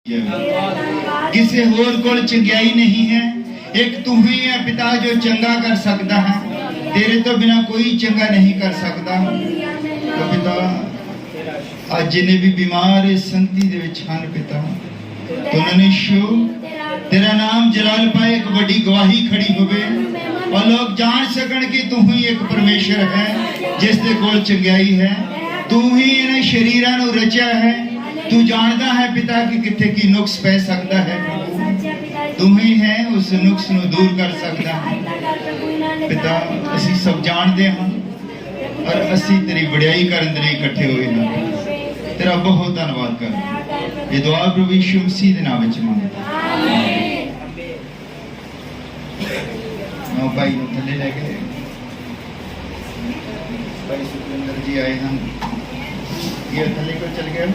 किसी होर कोल चंगाई नहीं है, एक तू ही है पिता जो चंगा कर सकता है। तेरे तो बिना कोई चंगा नहीं कर सकता। तो पिता आज जिन्हें भी बीमार इस संगति दे विच हन पिता, तो उन्होंने शो तेरा नाम जलाल पाए, एक बड़ी गवाही खड़ी होवे और लोग जान सकन कि तू ही एक परमेश्वर है जिस दे कोल चंगाई है। तू ही इन्हें शरीरां नूं रचा है। तू जानता है पिता कि किथे की नुक्स पै सकता है। तू ही है उस नुक्स नूं दूर कर सकता है। पिता असी सब जानते हैं और असी तेरी बड़ाई करने लई इकट्ठे हुए हैं। तेरा बहुत धन्यवाद कर। ये दुआ प्रभु यीशु मसीह दे नाम विच मंगदा। आमीन। भाई नूं थल्ले लेके भाई सुखविंदर जी आए हैं। ये थल्ले को चल गए,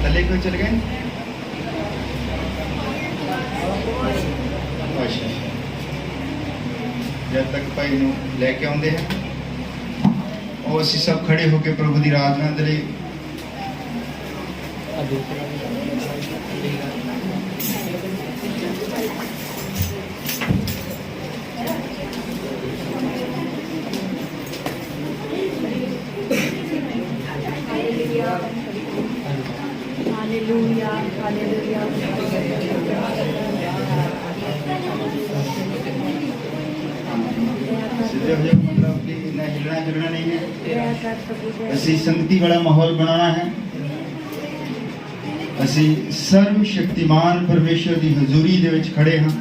थल्ले को चल गए। जब तक भाई नूं लेके आउंदे हैं और असी सब खड़े होकर प्रभु की आराधना दे लई हालेलुया हालेलुया। सीधे हो जाओ, मतलब कि ना हिलना जुलना नहीं है। असी संगति वाला माहौल बनाना है। असी सर्वशक्तिमान परमेश्वर की हजूरी दे विच खड़े हाँ।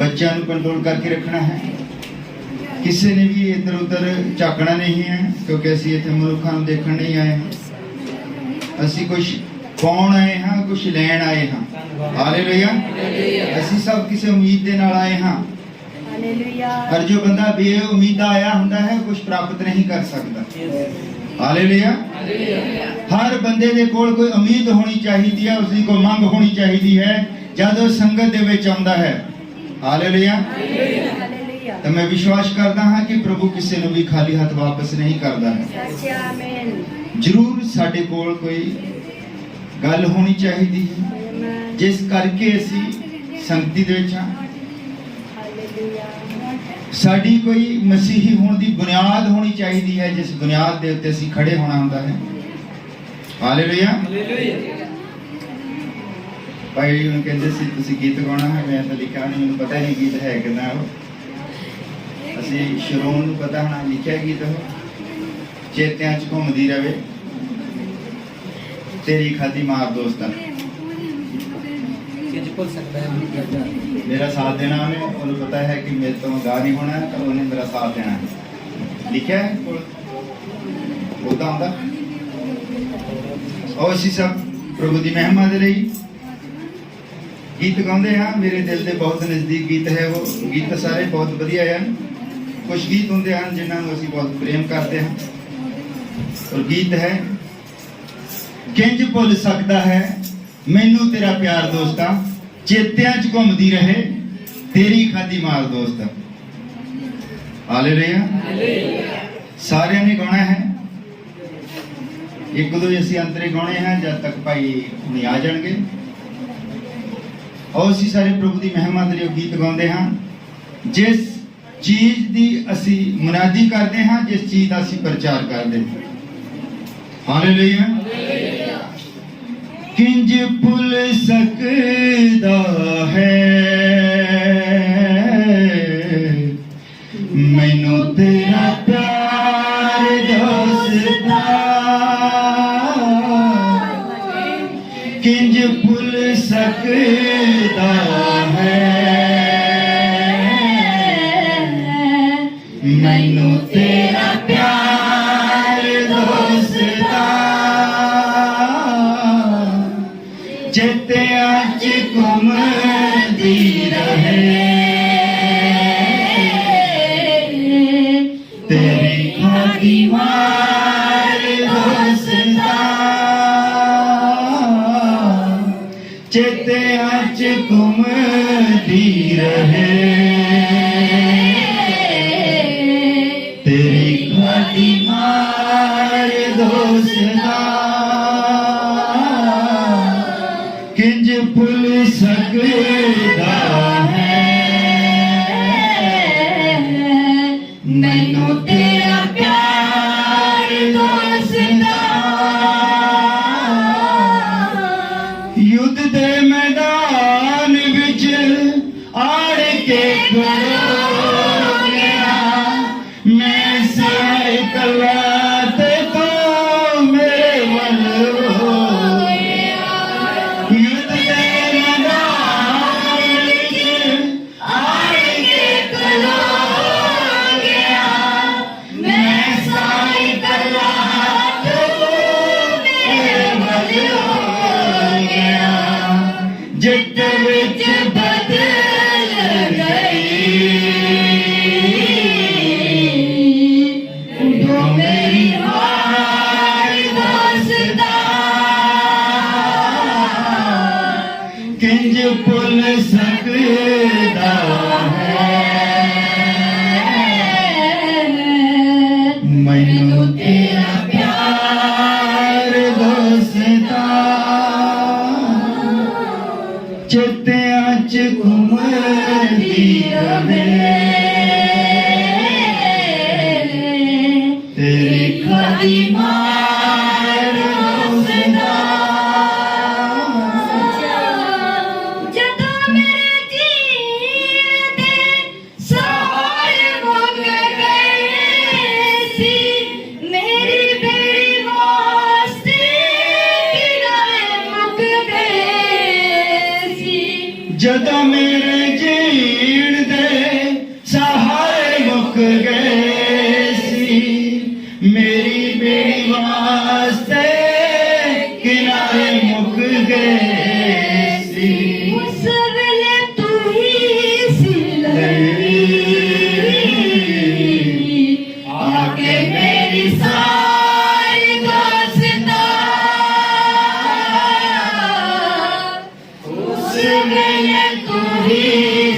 बच्चों को कंट्रोल करके रखना है। किसी ने भी इधर उधर झाकना नहीं है, क्योंकि असी इतने मनुखों को देखने नहीं आए हैं। असी कुछ पाउण आए हाँ, कुछ लैण आए हाँ। हालेलुया। असी सब किसी उम्मीद के नाल आए हाँ। और जो बंदा बेउम्मीद आया हुंदा है कुछ प्राप्त नहीं कर सकता। हालेलुया। हर बंदे दे कोल कोई उम्मीद होनी चाहिए है, उसकी कोई मंग होनी चाहिए है जब वो संगत दे विच आउंदा है। हालेलुया। तो मैं विश्वास करता हाँ कि प्रभु किसी को भी खाली हाथ वापस नहीं करता है। जरूर साडे कोल कोई गल होनी चाहिए है जिस करके असी संगति दे विच हां। साडी कोई मसीही होने की बुनियाद होनी चाहिए है जिस बुनियाद के उत्ते असी खड़े होना होता है। हालेलुया। भाई उन्होंने कहते सी तुसी गीत गाना है, मैं तो लिखा नहीं, मैंने पता नहीं गीत है कि ना। वो असी शरोन पता होना लिखा गीत हो चेत्यां च घूमदी रहे तेरी खाती मार दोस्ता। मेरा साथ देना है, उन्हें पता है कि मेरे तो गा नहीं होना है, तो उन्हें मेरा साथ देना है। लिखा है बोलता होता। और असी सब प्रभु की महिमा दे लई गीत गाते हैं। मेरे दिल के बहुत नजदीक गीत है। वो गीत सारे बहुत वधिया है। कुछ गीत होंगे हैं जिन्होंने असी बहुत प्रेम करते हैं। और गीत है किंज भुल सकता है मैनू तेरा प्यार दोस्ता, चेत्यां च घूमदी रहे तेरी खादी मार दोस्त। हालेलुया। सारे ने गाना है। एक दो असी अंतरे गाने हैं जब तक भाई नहीं आ जाएंगे। और असी सारे प्रभु की महिमा के लिए गीत गाते हैं। जिस चीज की असी मुनादी करते हैं, जिस चीज का असी प्रचार करते हैं। हालेलुया। किंज भुल सकदा है मैनू तेरा प्यार दोस्ता, किंज भुल सकदा है मैनू तेरा प्यार दोस्ता, चेत्यां च घूमदी रहे तेरी खादी मार दोस्ता, चेत्यां च घूमदी रहे तेरी खादी मार दोस्ता। किंज भुल सकदा है मैनू तेरा प्यार दोस्ता युद्ध दे मैदान विच आड़ के खड़ो गया मैं सहाय कला ते तू मेरे वल हो गया युद्ध दे मैदान विच आड़ के खड़ो गया मैं सहाय कला ते तू मेरे वल हो गया जित विच बदल गई उठो मेरी हार दोस्ता किंज भुल सकदा है मैनू तेरा प्यार दोस्ता चित्तियां च घुमदी रवे तेरी खादी मार दोस्ता ਜਦੋਂ ਮੇਰੇ ਜੀਣ ਦੇ ਸਾਰੇ ਮੁੱਕ ਗਏ ਸੀ ਮੇਰੀ ਬੇੜੀ ਵਾਸਤੇ ਕਿਨਾਰੇ ਮੁੱਕ ਗਏ ਸੀ ਜਦੋਂ ਮੇਰੇ ਜੀਣ ਦੇ ਸਹਾਰੇ ਮੁੱਕ ਗਏ ਸੀ ਮੇਰੀ ਬੇੜੀ ਵਾਸਤੇ ਕਿਨਾਰੇ ਮੁੱਕ ਗਏ ਸੀ ਉਸ ਵੇਲੇ ਤੂੰ ਹੀ ਸੀ ਆਕੇ ਮੇਰੀ ਸਾਰੀ ਦੋਸਤਾ ਉਸ ਵੇਲੇ ਤੂੰ ਹੀ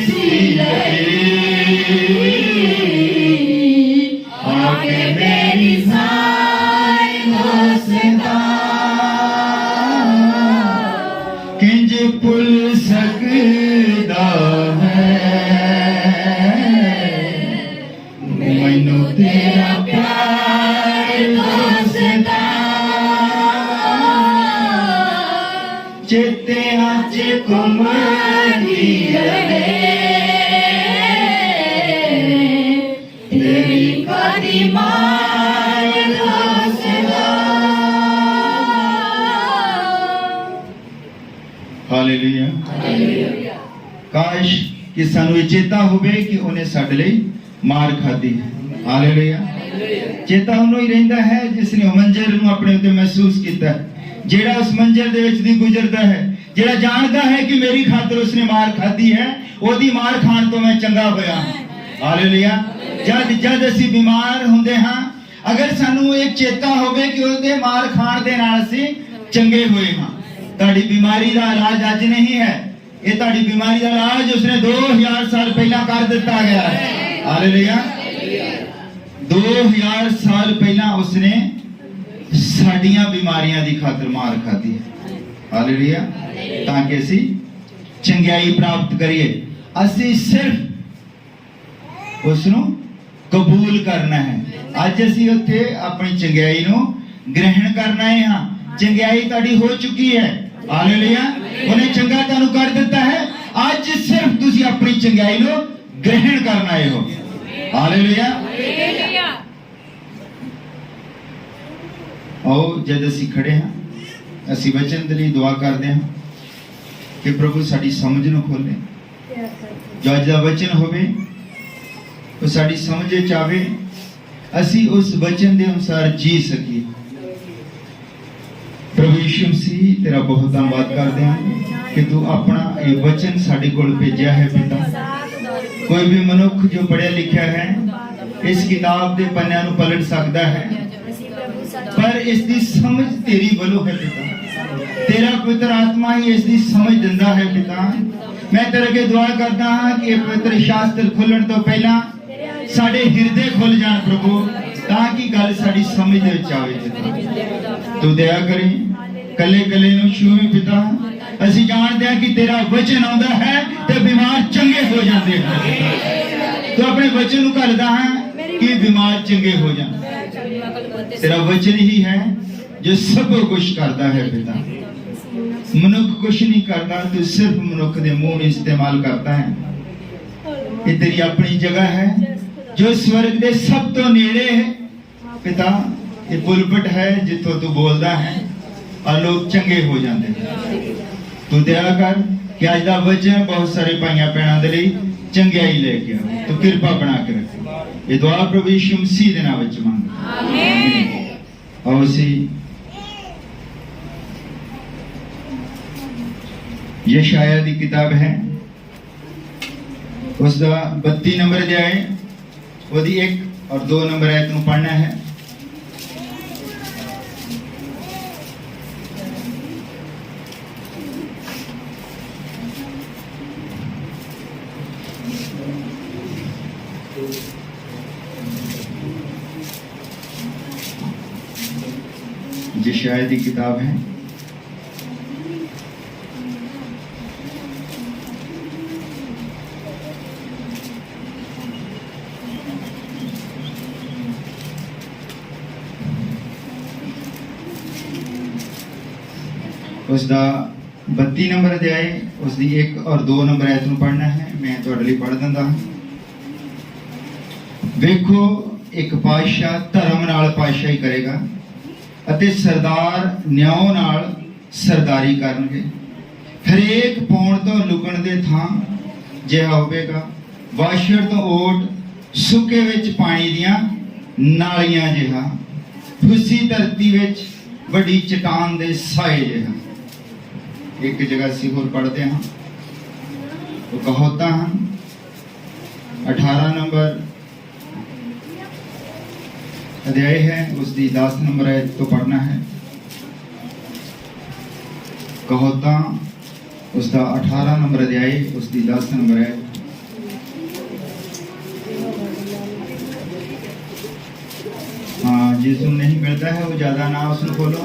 ਸੀ ਆਕੇ ਮੇਰੀ ਸਾਰੀ ਦੋਸਤਾ ਕਿੰਜ ਭੁੱਲ ਸਕਦਾ ਹੈ ਮੈਨੂੰ ਤੇਰਾ ਪਿਆਰ ਦੋਸਤਾ ਚੇਤਿਆਂ ਚ ਘੁੰਮਦੀ ਰਹੇ ਤੇਰੀ ਖਾਦੀ ਮਾਰ ਦੋਸਤਾ ਹਾਲੇਲੂਇਆ ਕਾਸ਼ ਕਿ ਸਾਨੂੰ ਇਹ ਚੇਤਾ ਹੋਵੇ ਕਿ ਉਹਨੇ ਸਾਡੇ ਲਈ ਮਾਰ ਖਾਧੀ ਹੈ ਹਾਲੇਲੂਇਆ ਚੇਤਾ ਉਹਨੂੰ ਹੀ ਰਹਿੰਦਾ ਹੈ ਜਿਸ ਨੇ ਉਹ ਮੰਜ਼ਰ ਨੂੰ ਆਪਣੇ ਉੱਤੇ ਮਹਿਸੂਸ ਕੀਤਾ ਹੈ ਜਿਹੜਾ ਉਸ ਮੰਜ਼ਰ ਦੇ ਵਿੱਚ ਦੀ ਗੁਜ਼ਰਦਾ ਹੈ ਜਿਹੜਾ ਜਾਣਦਾ ਹੈ ਕਿ ਮੇਰੀ ਖਾਤਰ ਉਸਨੇ ਮਾਰ ਖਾਧੀ ਹੈ ਉਹਦੀ ਮਾਰ ਖਾਣ ਤੋਂ ਮੈਂ ਚੰਗਾ ਹੋਇਆ ਹਾਲੇਲੂਇਆ ਜਦ ਅਸੀਂ ਬਿਮਾਰ ਹੁੰਦੇ ਹਾਂ ਅਗਰ ਸਾਨੂੰ ਇਹ ਚੇਤਾ ਹੋਵੇ ਕਿ ਉਹਦੇ ਮਾਰ ਖਾਣ ਦੇ ਨਾਲ ਅਸੀਂ ਚੰਗੇ ਹੋਏ ਹਾਂ ਤੁਹਾਡੀ ਬਿਮਾਰੀ ਦਾ ਇਲਾਜ ਅੱਜ ਨਹੀਂ ਹੈ ਇਹ ਤੁਹਾਡੀ ਬਿਮਾਰੀ ਦਾ ਇਲਾਜ ਉਸਨੇ 2000 ਸਾਲ ਪਹਿਲਾਂ ਕਰ ਦਿੱਤਾ ਗਿਆ ਹੈ ਹਾਲੇਲੂਇਆ 2000 ਸਾਲ ਪਹਿਲਾਂ ਉਸਨੇ ਸਾਡੀਆਂ ਬਿਮਾਰੀਆਂ ਦੀ ਖਾਤਰ ਮਾਰ ਖਾਧੀ ਹੈ ਹਾਲੇਲੂਇਆ ਤਾਂ ਕਿ ਅਸੀਂ ਚੰਗਿਆਈ ਪ੍ਰਾਪਤ ਕਰੀਏ ਅਸੀਂ ਸਿਰਫ ਉਸ ਨੂੰ ਕਬੂਲ ਕਰਨਾ ਹੈ ਅੱਜ ਅਸੀਂ ਉੱਥੇ ਆਪਣੀ ਚੰਗਿਆਈ ਨੂੰ ਗ੍ਰਹਿਣ ਕਰਨਾ ਹੈ ਹਾਂ ਚੰਗਿਆਈ ਤੁਹਾਡੀ ਹੋ ਚੁੱਕੀ ਹੈ ਹਾਲੇਲੂਇਆ ਉਹਨੇ ਚੰਗਾ ਤੁਹਾਨੂੰ ਕਰ ਦਿੱਤਾ ਹੈ ਅੱਜ ਸਿਰਫ ਤੁਸੀਂ ਆਪਣੀ ਚੰਗਿਆਈ ਨੂੰ ਗ੍ਰਹਿਣ ਕਰਨਾ ਹੈ ਹੋ ਹਾਲੇਲੂਇਆ ਆਓ ਜਦ ਅਸੀਂ ਖੜੇ ਹਾਂ ਅਸੀਂ ਵਚਨ ਦੇ ਲਈ ਦੁਆ ਕਰਦੇ ਹਾਂ ਕਿ ਪ੍ਰਭੂ ਸਾਡੀ ਸਮਝ ਨੂੰ ਖੋਲੇ ਜੋ ਅੱਜ ਦਾ ਵਚਨ ਹੋਵੇ ਉਹ ਸਾਡੀ ਸਮਝ ਵਿੱਚ ਆਵੇ ਅਸੀਂ ਉਸ ਵਚਨ ਦੇ ਅਨੁਸਾਰ ਜੀ ਸਕੀਏ ਪ੍ਰਭੂ ਯਿਸੂ ਮਸੀਹ ਤੇਰਾ ਬਹੁਤ ਧੰਨਵਾਦ ਕਰਦੇ ਹਾਂ ਕਿ ਤੂੰ ਆਪਣਾ ਇਹ ਵਚਨ ਸਾਡੇ ਕੋਲ ਭੇਜਿਆ ਹੈ ਪਿਤਾ ਕੋਈ ਵੀ ਮਨੁੱਖ ਜੋ ਪੜ੍ਹਿਆ ਲਿਖਿਆ ਹੈ ਇਸ ਕਿਤਾਬ ਦੇ ਪੰਨਿਆਂ ਨੂੰ ਪਲਟ ਸਕਦਾ ਹੈ ਪਰ ਇਸ ਦੀ ਸਮਝ ਤੇਰੀ ਵੱਲੋਂ ਹੈ ਪਿਤਾ तेरा पवित्र आत्मा ही इसकी समझ दिंदा है पिता। मैं तेरे अगे दुआ करता हाँ कि पवित्र शास्त्र खुलण तो पहला साडे हिरदे खुल जान प्रभु, ताकि गल साडी समझ दे विच आवे पिता। तू दया करें कले कले नूं छूवें पिता, ਅਸੀਂ ਜਾਣਦੇ ਹਾਂ ਕਿ ਤੇਰਾ ਵਚਨ ਆਉਂਦਾ ਹੈ ਤੇ ਬਿਮਾਰ ਚੰਗੇ ਹੋ ਜਾਂਦੇ ਹਨ। ਤੂੰ ਆਪਣੇ ਵਚਨ ਨੂੰ ਘੱਲਦਾ ਹੈ ਕਿ ਬਿਮਾਰ ਚੰਗੇ ਹੋ ਜਾਣ। तेरा वचन ही है जो सब कुछ करता है पिता। मनुख कुछ नहीं करता, तू सिर्फ मनुख के मुंह में इस्तेमाल करता है। ये तेरी अपनी जगह है जो स्वर्ग के सब तो नेड़े है पिता। ये पुलपट है जिथों तू बोलता है और लोग चंगे हो जाते हैं। तू दया कर कि अज का वचन बहुत सारे भाइयों भैनों के लिए चंगियाई लेके आ। तू कृपा बना के रख। ये दुआ प्रभु यीशु मसीह दे नाम विच मंग आमीन। और उसी यशाया दी किताब है, उसका 32 नंबर अध्याय, ओदी 1 और 2 नंबर आयत नूं पढ़ना है। यशाया दी किताब है, उसका 32 नंबर अध्याय, उसकी 1 और 2 नंबर आयत नूं पढ़ना है। मैं तुहाडे लई पढ़ दिंदा हां। वेखो एक पातशाह धर्म नाल पातशाही करेगा ਅਤੇ ਸਰਦਾਰ ਨਿਆਂ ਨਾਲ ਸਰਦਾਰੀ ਕਰਨਗੇ। ਹਰੇਕ ਪੌਣ ਤੋਂ ਲੁਕਣ ਦੇ ਥਾਂ ਜਿਹਾ ਹੋਵੇਗਾ, ਵਾਸ਼ਰ ਤੋਂ ਓਟ, ਸੁੱਕੇ ਵਿੱਚ ਪਾਣੀ ਦੀਆਂ ਨਾਲੀਆਂ ਜਿਹਾ, ਫੁੱਸੀ ਧਰਤੀ ਵਿੱਚ ਵੱਡੀ ਚਟਾਨ ਦੇ ਸਾਏ ਜਿਹਾ। ਇੱਕ ਜਗ੍ਹਾ ਅਸੀਂ ਹੋਰ ਪੜ੍ਹਦੇ ਹਾਂ, ਉਹ ਕਹਾਵਤਾਂ ਹਨ। 18 नंबर अध्याय है, उसकी 10 नंबर आयत तो पढ़ना है। कहावतां उसका 18 नंबर अध्याय, उसकी 10 नंबर आयत। हाँ, जिसनूं नहीं मिलता है वो ज्यादा ना उसनूं खोलो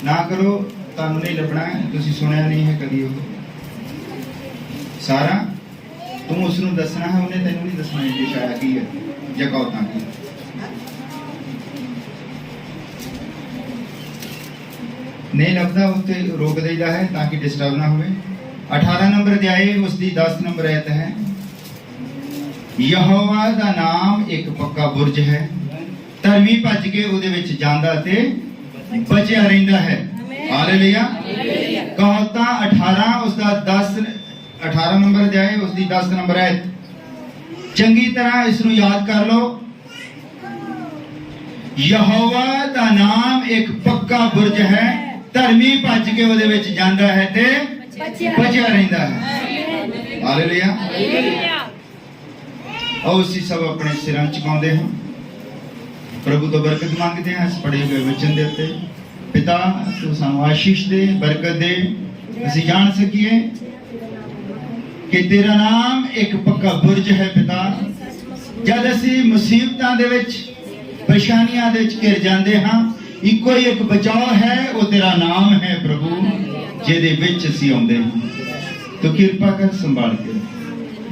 ना करो, तुहानूं नहीं लभना है। तुसीं सुनिया नहीं है कदी वो सारा, तू उसनूं दसना है, उन्हें तैनूं नहीं दसना है कि शायद की है या कहावतां की। नहीं लगता उत्ते रोक देता है ताकि डिस्टर्ब ना हो। 18 नंबर अध्याय, उसकी 10 नंबर आयत है। यहोवा दा नाम एक पक्का बुर्ज है, धर्मी भज के उहदे विच जांदा ते बचिया रहिंदा है। हालेलुया। कहावतां 18 उसका 18 नंबर अध्याय, उसकी 10 नंबर आयत। चंगी तरह इसनूं याद कर लो। यहोवा दा नाम एक पक्का बुर्ज है, धर्मी भज के उहदे विच जांदा है ते बचिया रहिंदा है। हालेलुया। और उसी सब अपने सिरां झुकाउंदे हां, प्रभु तो बरकत मांगते हैं इस पढ़े हुए वचन दे उत्ते। पिता तू सानूं आशीष दे, बरकत दे, असीं जान सकीए कि तेरा नाम एक पक्का बुर्ज है। पिता, जद असीं मुसीबतां दे विच, परेशानियां दे विच घिर जांदे हां, इको ही एक बचाव है, वो तेरा नाम है प्रभु, जिहदे विच असीं आउंदे हां। तो किरपा कर संभाल के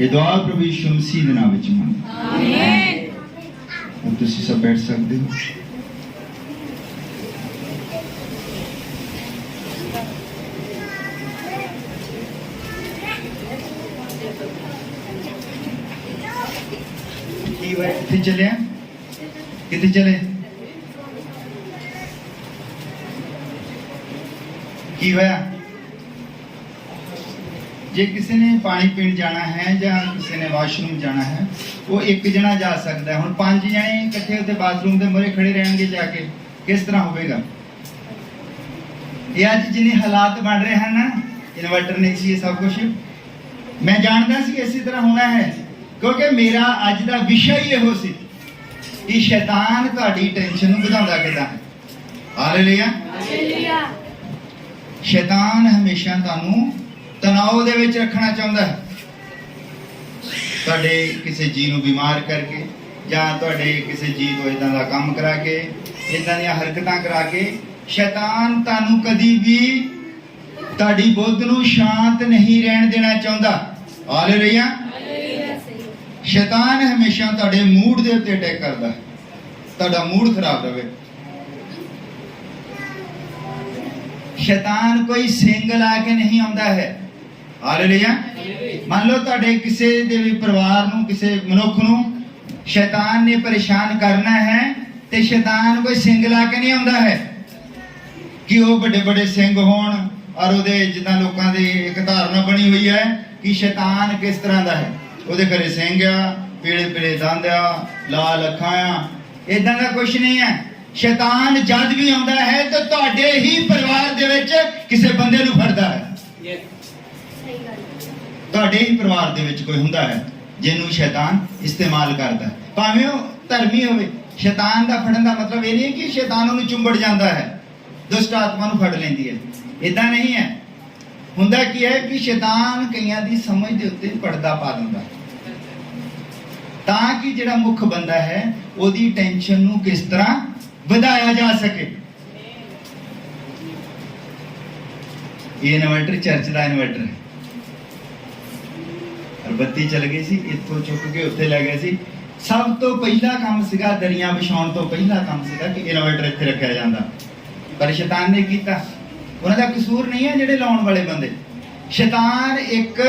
ये दुआ प्रभु यीशु मसीह दे नाम विच मंग आमीन। अब तुसीं सब बैठ सकदे हो। किथे चले, किथे चले, की होया? जे किसी ने पानी पीण जाना है या किसी ने वाशरूम जाना है, वो एक जना जा सकता है। हुण 5 जने इकट्ठे उत्ते बाथरूम के मुहरे खड़े रहणगे जाके, किस तरह होवेगा? ये अज जिन्ने हालात बन रहे हैं ना, इन्वर्टर नहीं सी सब कुछ, मैं जानता सी इसी तरह होना है, क्योंकि मेरा अज का विषय ही इहो सी कि शैतान तुहाडी टेंशन नूं वधाउंदा किदां है। हालेलुया। शैतान हमेशा तुहानूं तनाव दे विच रखना चाहुंदा है, तुहाडे किसी जी नूं बीमार करके जां तुहाडे किसी जी तो इदां दा काम करा के, इदां दी हरकतां करा के शैतान तुहानूं कदी भी ਤੁਹਾਡੀ ਬੁੱਧ ਨੂੰ ਸ਼ਾਂਤ ਨਹੀਂ ਰਹਿਣ ਦੇਣਾ ਚਾਹੁੰਦਾ। ਹਾਲੇਲੂਇਆ। ਸ਼ੈਤਾਨ ਹਮੇਸ਼ਾ ਤੁਹਾਡੇ ਮੂਡ ਦੇ ਉੱਤੇ ਅਟੈਕ ਕਰਦਾ, ਤੁਹਾਡਾ ਮੂਡ ਖਰਾਬ ਰਵੇ। ਸ਼ੈਤਾਨ ਕੋਈ ਸਿੰਗ ਲਾ ਕੇ ਨਹੀਂ ਆਉਂਦਾ ਹੈ। ਹਾਲੇਲੂਇਆ। ਮੰਨ ਲਓ ਤੁਹਾਡੇ ਕਿਸੇ ਦੇ ਵੀ ਪਰਿਵਾਰ ਨੂੰ, ਕਿਸੇ ਮਨੁੱਖ ਨੂੰ ਸ਼ੈਤਾਨ ਨੇ ਪਰੇਸ਼ਾਨ ਕਰਨਾ ਹੈ ਤੇ ਸ਼ੈਤਾਨ ਕੋਈ ਸਿੰਗ ਲਾ ਕੇ ਨਹੀਂ ਆਉਂਦਾ ਹੈ ਕਿ ਉਹ ਵੱਡੇ ਵੱਡੇ ਸਿੰਘ ਹੋਣ। ਔਰ ਉਹਦੇ ਜਿੱਦਾਂ ਲੋਕਾਂ ਦੀ ਇੱਕ ਧਾਰਨਾ ਬਣੀ ਹੋਈ ਹੈ ਕਿ ਸ਼ੈਤਾਨ ਕਿਸ ਤਰ੍ਹਾਂ ਦਾ ਹੈ, ਉਹਦੇ ਘਰੇ ਸਿੰਘ ਆ, ਪੀਲੇ ਪੀਲੇ ਦੰਦ ਆ, ਲਾਲ ਅੱਖਾਂ ਆ। ਇਦਾਂ ਦਾ ਕੁਝ ਨਹੀਂ ਹੈ। ਸ਼ੈਤਾਨ ਜਦ ਵੀ ਆਉਂਦਾ ਹੈ ਤਾਂ ਤੁਹਾਡੇ ਹੀ ਪਰਿਵਾਰ ਦੇ ਵਿੱਚ ਕਿਸੇ ਬੰਦੇ ਨੂੰ ਫੜਦਾ ਹੈ। ਤੁਹਾਡੇ ਹੀ ਪਰਿਵਾਰ ਦੇ ਵਿੱਚ ਕੋਈ ਹੁੰਦਾ ਹੈ ਜਿਹਨੂੰ ਸ਼ੈਤਾਨ ਇਸਤੇਮਾਲ ਕਰਦਾ ਹੈ, ਭਾਵੇਂ ਉਹ ਧਰਮੀ ਹੋਵੇ। ਸ਼ੈਤਾਨ ਦਾ ਫੜਨ ਦਾ ਮਤਲਬ ਇਹ ਨਹੀਂ ਕਿ ਸ਼ੈਤਾਨ ਉਹਨੂੰ ਚੁੰਬੜ ਜਾਂਦਾ ਹੈ, ਦੁਸ਼ਟ ਆਤਮਾ ਨੂੰ ਫੜ ਲੈਂਦੀ ਹੈ। ਇਦਾਂ ਨਹੀਂ ਹੈ। ਹੁੰਦਾ ਕੀ ਹੈ ਕਿ ਸ਼ੈਤਾਨ ਕਈਆਂ ਦੀ ਸਮਝ ਦੇ ਉੱਤੇ ਪਰਦਾ ਪਾ ਦਿੰਦਾ ਤਾਂ ਕਿ ਜਿਹੜਾ ਮੁੱਖ ਬੰਦਾ ਹੈ ਉਹਦੀ ਟੈਨਸ਼ਨ ਨੂੰ ਕਿਸ ਤਰ੍ਹਾਂ ਵਧਾਇਆ ਜਾ ਸਕੇ। ਇਹ ਇਨਵਰਟਰ ਚਰਚ ਦਾ ਇਨਵਰਟਰ ਹੈ। ਬੱਤੀ ਚਲ ਗਈ ਸੀ, ਇੱਥੋਂ ਚੁੱਕ ਕੇ ਉੱਥੇ ਲੈ ਗਏ ਸੀ। ਸਭ ਤੋਂ ਪਹਿਲਾ ਕੰਮ ਸੀਗਾ, ਦਰੀਆਂ ਵਿਛਾਉਣ ਤੋਂ ਪਹਿਲਾ ਕੰਮ ਸੀਗਾ ਕਿ ਇਨਵਰਟਰ ਇੱਥੇ ਰੱਖਿਆ ਜਾਂਦਾ, ਪਰ ਸ਼ੈਤਾਨ ਨੇ ਕੀਤਾ। ਉਹਨਾਂ ਦਾ ਕਸੂਰ ਨਹੀਂ ਹੈ ਜਿਹੜੇ ਲਾਉਣ ਵਾਲੇ ਬੰਦੇ। ਸ਼ੈਤਾਨ ਇੱਕ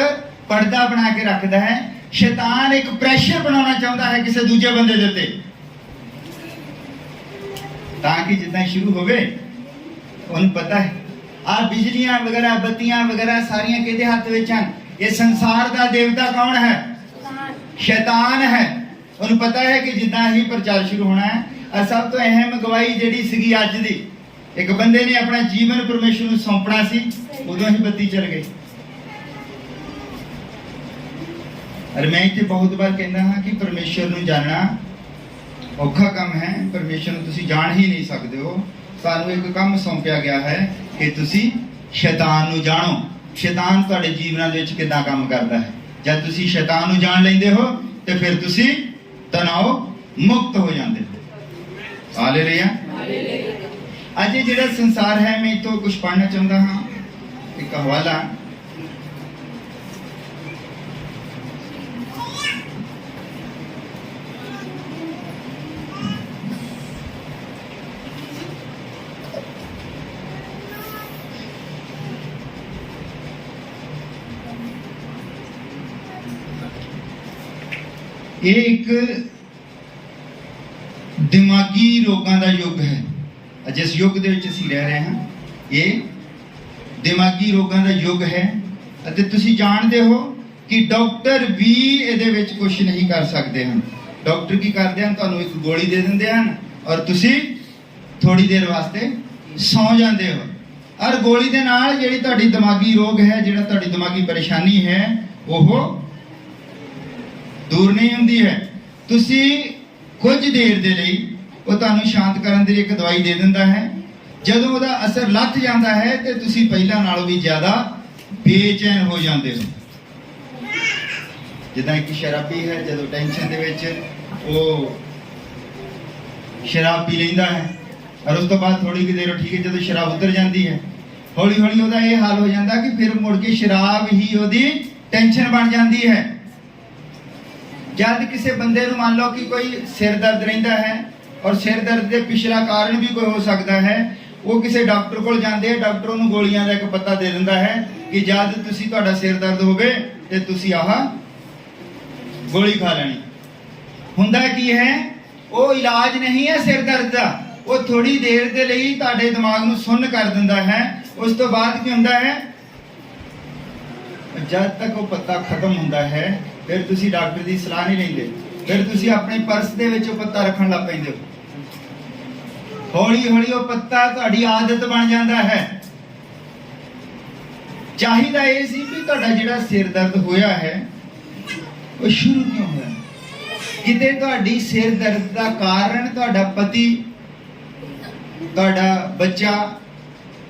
ਪਰਦਾ ਬਣਾ ਕੇ ਰੱਖਦਾ ਹੈ। ਸ਼ੈਤਾਨ ਇੱਕ ਪ੍ਰੈਸ਼ਰ ਬਣਾਉਣਾ ਚਾਹੁੰਦਾ ਹੈ ਕਿਸੇ ਦੂਜੇ ਬੰਦੇ ਦੇ ਉੱਤੇ, ਤਾਂ ਕਿ ਜਿੱਦਾਂ ਸ਼ੁਰੂ ਹੋਵੇ ਉਹਨੂੰ ਪਤਾ ਹੈ ਆ ਬਿਜਲੀਆਂ ਵਗੈਰਾ, ਬੱਤੀਆਂ ਵਗੈਰਾ ਸਾਰੀਆਂ ਕਿਹਦੇ ਹੱਥ ਵਿੱਚ ਹਨ? ਇਹ ਸੰਸਾਰ ਦਾ ਦੇਵਤਾ ਕੌਣ ਹੈ? ਸ਼ੈਤਾਨ ਹੈ। ਉਹਨੂੰ ਪਤਾ ਹੈ ਕਿ ਜਿੱਦਾਂ ਹੀ ਪ੍ਰਚਾਰ ਸ਼ੁਰੂ ਹੋਣਾ ਹੈ। ਸਭ ਤੋਂ ਅਹਿਮ ਗਵਾਹੀ ਜਿਹੜੀ ਸੀਗੀ ਅੱਜ ਦੀ, ਇੱਕ ਬੰਦੇ ਨੇ ਆਪਣਾ ਜੀਵਨ ਪਰਮੇਸ਼ਰ ਨੂੰ ਸੌਂਪਣਾ ਸੀ, ਉਦੋਂ ਹੀ ਬੱਤੀ ਚਲ ਗਈ। ਅਰ ਮੈਂ ਇੱਥੇ ਬਹੁਤ ਵਾਰ ਕਹਿੰਦਾ ਹਾਂ ਕਿ ਪਰਮੇਸ਼ਰ ਨੂੰ ਜਾਣਨਾ ਔਖਾ ਕੰਮ ਹੈ। ਪਰਮੇਸ਼ਰ ਨੂੰ ਤੁਸੀਂ ਜਾਣ ਹੀ ਨਹੀਂ ਸਕਦੇ ਹੋ। ਸਾਨੂੰ ਇੱਕ ਕੰਮ ਸੌਂਪਿਆ ਗਿਆ ਹੈ ਕਿ ਤੁਸੀਂ ਸ਼ੈਤਾਨ ਨੂੰ ਜਾਣੋ। ਸ਼ੈਤਾਨ ਤੁਹਾਡੇ ਜੀਵਨਾਂ ਦੇ ਵਿੱਚ ਕਿੱਦਾਂ ਕੰਮ ਕਰਦਾ ਹੈ। ਜਦ ਤੁਸੀਂ ਸ਼ੈਤਾਨ ਨੂੰ ਜਾਣ ਲੈਂਦੇ ਹੋ ਤੇ ਫਿਰ ਤੁਸੀਂ ਤਣਾਅ ਮੁਕਤ ਹੋ ਜਾਂਦੇ ਹੋ। ਹਾਲੇਲੂਇਆ। ਅੱਜ ਜਿਹੜਾ ਸੰਸਾਰ ਹੈ, ਮੈਂ ਤੋਂ ਕੁਝ ਪੜ੍ਹਨਾ ਚਾਹੁੰਦਾ ਹਾਂ। ਇੱਕ ਹਵਾਲਾ ਇਹ ਇੱਕ ਦਿਮਾਗੀ ਰੋਗਾਂ ਦਾ ਯੁੱਗ ਹੈ। ਜਿਸ ਯੁੱਗ ਦੇ ਵਿੱਚ ਅਸੀਂ ਰਹਿ ਰਹੇ ਹਾਂ, ਇਹ ਦਿਮਾਗੀ ਰੋਗਾਂ ਦਾ ਯੁੱਗ ਹੈ। ਅਤੇ ਤੁਸੀਂ ਜਾਣਦੇ ਹੋ ਕਿ ਡਾਕਟਰ ਵੀ ਇਹਦੇ ਵਿੱਚ ਕੁਝ ਨਹੀਂ ਕਰ ਸਕਦੇ ਹਨ। ਡਾਕਟਰ ਕੀ ਕਰਦੇ ਹਨ? ਤੁਹਾਨੂੰ ਇੱਕ ਗੋਲੀ ਦੇ ਦਿੰਦੇ ਹਨ ਔਰ ਤੁਸੀਂ ਥੋੜੀ ਦੇਰ ਵਾਸਤੇ ਸੌਂ ਜਾਂਦੇ ਹੋ। ਔਰ ਗੋਲੀ ਦੇ ਨਾਲ ਜਿਹੜੀ ਤੁਹਾਡੀ ਦਿਮਾਗੀ ਰੋਗ ਹੈ, ਜਿਹੜਾ ਤੁਹਾਡੀ ਦਿਮਾਗੀ ਪਰੇਸ਼ਾਨੀ ਹੈ, ਉਹ ਦੂਰ ਨਹੀਂ ਹੁੰਦੀ ਹੈ। ਤੁਸੀਂ ਕੁਝ ਦੇਰ ਦੇ ਲਈ ਉਹ ਤੁਹਾਨੂੰ ਸ਼ਾਂਤ ਕਰਨ ਦੇ ਲਈ ਇੱਕ ਦਵਾਈ ਦੇ ਦਿੰਦਾ ਹੈ। ਜਦੋਂ ਉਹਦਾ ਅਸਰ ਲੱਥ ਜਾਂਦਾ ਹੈ ਤੇ ਤੁਸੀਂ ਪਹਿਲਾਂ ਨਾਲੋਂ ਵੀ ਜ਼ਿਆਦਾ ਬੇਚੈਨ ਹੋ ਜਾਂਦੇ ਹੋ। ਜਿੱਦਾਂ ਇੱਕ ਸ਼ਰਾਬੀ ਹੈ, ਜਦੋਂ ਟੈਨਸ਼ਨ ਦੇ ਵਿੱਚ ਉਹ ਸ਼ਰਾਬ ਪੀ ਲੈਂਦਾ ਹੈ ਔਰ ਉਸ ਤੋਂ ਬਾਅਦ ਥੋੜੀ ਜਿਹੀ ਦੇਰ ਠੀਕ ਹੈ, ਜਦੋਂ ਸ਼ਰਾਬ ਉਤਰ ਜਾਂਦੀ ਹੈ, ਹੌਲੀ ਹੌਲੀ ਉਹਦਾ ਇਹ ਹਾਲ ਹੋ ਜਾਂਦਾ ਕਿ ਫਿਰ ਮੁੜ ਕੇ ਸ਼ਰਾਬ ਹੀ ਉਹਦੀ ਟੈਨਸ਼ਨ ਬਣ ਜਾਂਦੀ ਹੈ। ਜਦ ਕਿਸੇ ਬੰਦੇ ਨੂੰ ਮੰਨ ਲਓ ਕਿ ਕੋਈ ਸਿਰ ਦਰਦ ਰਹਿੰਦਾ ਹੈ ਔਰ ਸਿਰ ਦਰਦ ਦੇ ਪਿਛਲਾ ਕਾਰਨ ਵੀ ਕੋਈ ਹੋ ਸਕਦਾ ਹੈ, ਉਹ ਕਿਸੇ ਡਾਕਟਰ ਕੋਲ ਜਾਂਦੇ ਆ। ਡਾਕਟਰ ਉਹਨੂੰ ਗੋਲੀਆਂ ਦਾ ਇੱਕ ਪੱਤਾ ਦੇ ਦਿੰਦਾ ਹੈ ਕਿ ਜਦ ਤੁਸੀਂ ਤੁਹਾਡਾ ਸਿਰ ਦਰਦ ਹੋਵੇ ਤੇ ਤੁਸੀਂ ਆਹ ਗੋਲੀ ਖਾ ਲੈਣੀ। ਹੁੰਦਾ ਕੀ ਹੈ? ਉਹ ਇਲਾਜ ਨਹੀਂ ਹੈ ਸਿਰ ਦਰਦ ਦਾ, ਉਹ ਥੋੜੀ ਦੇਰ ਦੇ ਲਈ ਤੁਹਾਡੇ ਦਿਮਾਗ ਨੂੰ ਸੁੰਨ ਕਰ ਦਿੰਦਾ ਹੈ। ਉਸ ਤੋਂ ਬਾਅਦ ਕੀ ਹੁੰਦਾ ਹੈ? ਜਦ ਤੱਕ ਉਹ ਪੱਤਾ ਖਤਮ ਹੁੰਦਾ ਹੈ ਫਿਰ ਤੁਸੀਂ ਡਾਕਟਰ ਦੀ ਸਲਾਹ ਨਹੀਂ ਲੈਂਦੇ, ਫਿਰ ਤੁਸੀਂ ਆਪਣੇ ਪਰਸ ਦੇ ਵਿੱਚ ਉਹ ਪੱਤਾ ਰੱਖਣ ਲੱਗ ਪੈਂਦੇ ਹੋ। ਹੌਲੀ ਹੌਲੀ ਉਹ ਪੱਤਾ ਤੁਹਾਡੀ ਆਦਤ ਬਣ ਜਾਂਦਾ ਹੈ। ਚਾਹੀਦਾ ਇਹ ਸੀ ਕਿ ਤੁਹਾਡਾ ਜਿਹੜਾ ਸਿਰ ਦਰਦ ਹੋਇਆ ਹੈ ਉਹ ਸ਼ੁਰੂ ਕਿਉਂ ਹੋਇਆ? ਕਿਤੇ ਤੁਹਾਡੀ ਸਿਰ ਦਰਦ ਦਾ ਕਾਰਨ ਤੁਹਾਡਾ ਪਤੀ, ਤੁਹਾਡਾ ਬੱਚਾ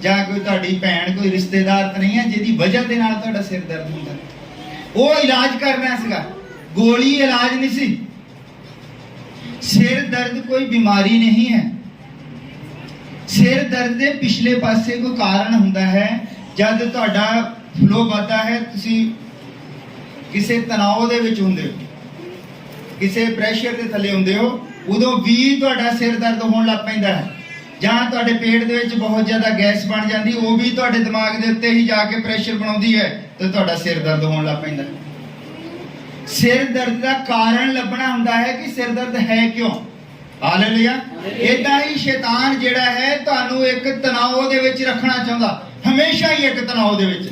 ਜਾਂ ਕੋਈ ਤੁਹਾਡੀ ਭੈਣ, ਕੋਈ ਰਿਸ਼ਤੇਦਾਰ ਤਾਂ ਨਹੀਂ ਹੈ ਜਿਹਦੀ ਵਜ੍ਹਾ ਦੇ ਨਾਲ ਤੁਹਾਡਾ ਸਿਰ ਦਰਦ ਹੁੰਦਾ। ਉਹ ਇਲਾਜ ਕਰਨਾ ਸੀਗਾ, ਗੋਲੀ ਇਲਾਜ ਨਹੀਂ ਸੀ। ਸਿਰ ਦਰਦ ਕੋਈ ਬਿਮਾਰੀ ਨਹੀਂ ਹੈ। ਸਿਰ ਦਰਦ ਦੇ ਪਿਛਲੇ ਪਾਸੇ ਕੋਈ ਕਾਰਨ ਹੁੰਦਾ ਹੈ। ਜਦ ਤੁਹਾਡਾ ਫਲੋ ਵੱਧਦਾ ਹੈ, ਤੁਸੀਂ ਕਿਸੇ ਤਣਾਅ ਦੇ ਵਿੱਚ ਹੁੰਦੇ ਹੋ, ਕਿਸੇ ਪ੍ਰੈਸ਼ਰ ਦੇ ਥੱਲੇ ਹੁੰਦੇ ਹੋ, ਉਦੋਂ ਵੀ ਤੁਹਾਡਾ ਸਿਰ ਦਰਦ ਹੋਣ ਲੱਗ ਪੈਂਦਾ ਹੈ। ਜਾਂ ਤੁਹਾਡੇ ਪੇਟ ਦੇ ਵਿੱਚ ਬਹੁਤ ਜ਼ਿਆਦਾ ਗੈਸ ਬਣ ਜਾਂਦੀ, ਉਹ ਵੀ ਤੁਹਾਡੇ ਦਿਮਾਗ ਦੇ ਉੱਤੇ ਹੀ ਜਾ ਕੇ ਪ੍ਰੈਸ਼ਰ ਬਣਾਉਂਦੀ ਹੈ ਤੇ ਤੁਹਾਡਾ ਸਿਰ ਦਰਦ ਹੋਣ ਲੱਗ ਪੈਂਦਾ ਹੈ। ਸਿਰ ਦਰਦ ਦਾ ਕਾਰਨ ਲੱਭਣਾ ਹੁੰਦਾ ਹੈ ਕਿ ਸਿਰ ਦਰਦ ਹੈ ਕਿਉਂ। ਹਾਲੇਲੂਇਆ। ਇਦਾਂ ਹੀ ਸ਼ੈਤਾਨ ਜਿਹੜਾ ਹੈ ਤੁਹਾਨੂੰ ਇੱਕ ਤਣਾਅ ਦੇ ਵਿੱਚ ਰੱਖਣਾ ਚਾਹੁੰਦਾ, ਹਮੇਸ਼ਾ ਹੀ ਇੱਕ ਤਣਾਅ ਦੇ ਵਿੱਚ।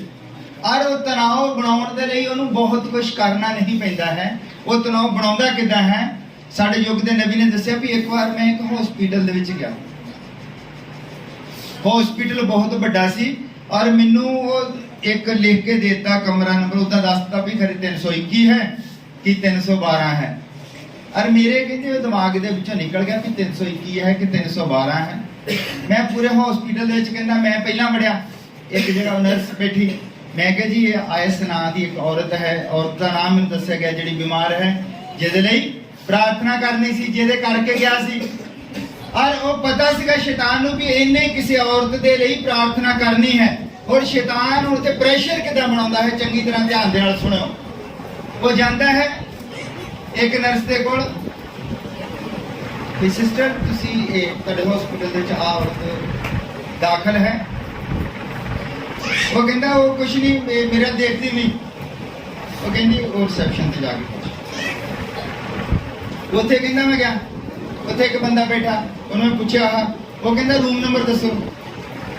ਔਰ ਉਹ ਤਣਾਅ ਬਣਾਉਣ ਦੇ ਲਈ ਉਹਨੂੰ ਬਹੁਤ ਕੁਝ ਕਰਨਾ ਨਹੀਂ ਪੈਂਦਾ ਹੈ। ਉਹ ਤਣਾਅ ਬਣਾਉਂਦਾ ਕਿੱਦਾਂ ਹੈ? ਸਾਡੇ ਯੁੱਗ ਦੇ ਨਬੀ ਨੇ ਦੱਸਿਆ ਵੀ ਇੱਕ ਵਾਰ ਮੈਂ ਇੱਕ ਹਸਪੀਟਲ ਦੇ ਵਿੱਚ ਗਿਆ। ਹਸਪੀਟਲ ਬਹੁਤ ਵੱਡਾ ਸੀ ਔਰ ਮੈਨੂੰ ਉਹ ਇੱਕ ਲਿਖ ਕੇ ਦਿੱਤਾ ਕਮਰਾ ਨੰਬਰ, ਉਹਦਾ ਦੱਸਤਾ ਵੀ ਖਰੇ 321 ਹੈ ਕਿ 312 ਹੈ। ਔਰ ਮੇਰੇ ਕਹਿੰਦੇ ਉਹ ਦਿਮਾਗ ਦੇ ਵਿੱਚੋਂ ਨਿਕਲ ਗਿਆ ਕਿ 321 ਹੈ ਕਿ 312 ਹੈ। ਮੈਂ ਪੂਰੇ ਹਸਪੀਟਲ ਦੇ ਵਿੱਚ ਕਹਿੰਦਾ ਮੈਂ ਪਹਿਲਾਂ ਵੜਿਆ, ਇੱਕ ਜਗ੍ਹਾ ਨਰਸ ਬੈਠੀ, ਮੈਂ ਕਿਹਾ ਜੀ ਇਹ ਆਇਸ ਨਾਂ ਦੀ ਇੱਕ ਔਰਤ ਹੈ, ਔਰਤ ਦਾ ਨਾਮ ਮੈਨੂੰ ਦੱਸਿਆ ਗਿਆ ਜਿਹੜੀ ਬਿਮਾਰ ਹੈ, ਜਿਹਦੇ ਲਈ ਪ੍ਰਾਰਥਨਾ ਕਰਨੀ ਸੀ, ਜਿਹਦੇ ਕਰਕੇ ਗਿਆ ਸੀ। ਔਰ ਉਹ ਪਤਾ ਸੀਗਾ ਸ਼ੈਤਾਨ ਨੂੰ ਵੀ ਇਹਨੇ ਕਿਸੇ ਔਰਤ ਦੇ ਲਈ ਪ੍ਰਾਰਥਨਾ ਕਰਨੀ ਹੈ। ਔਰ ਸ਼ੈਤਾਨ ਉੱਤੇ ਪ੍ਰੈਸ਼ਰ ਕਿੱਦਾਂ ਬਣਾਉਂਦਾ ਹੈ, ਚੰਗੀ ਤਰ੍ਹਾਂ ਧਿਆਨ ਦੇ ਨਾਲ ਸੁਣਿਓ। ਉਹ ਜਾਂਦਾ ਹੈ ਇੱਕ ਨਰਸ ਦੇ ਕੋਲ ਕਿ ਸਿਸਟਰ ਤੁਸੀਂ ਇਹ ਤੁਹਾਡੇ ਹਸਪੀਟਲ ਦੇ ਵਿੱਚ ਆ ਔਰਤ ਦਾਖਲ ਹੈ। ਉਹ ਕਹਿੰਦਾ ਉਹ ਕੁਛ ਨਹੀਂ, ਮੇਰਾ ਦੇਖਦੀ ਨਹੀਂ। ਉਹ ਕਹਿੰਦੀ ਉਹ ਰਿਸੈਪਸ਼ਨ ਤੇ ਜਾ ਕੇ ਪੁੱਛ। ਉੱਥੇ ਕਹਿੰਦਾ ਮੈਂ ਗਿਆ, ਉੱਥੇ ਇੱਕ ਬੰਦਾ ਬੈਠਾ, ਉਹਨੂੰ ਮੈਂ ਪੁੱਛਿਆ ਉਹ ਕਹਿੰਦਾ ਰੂਮ ਨੰਬਰ ਦੱਸੋ।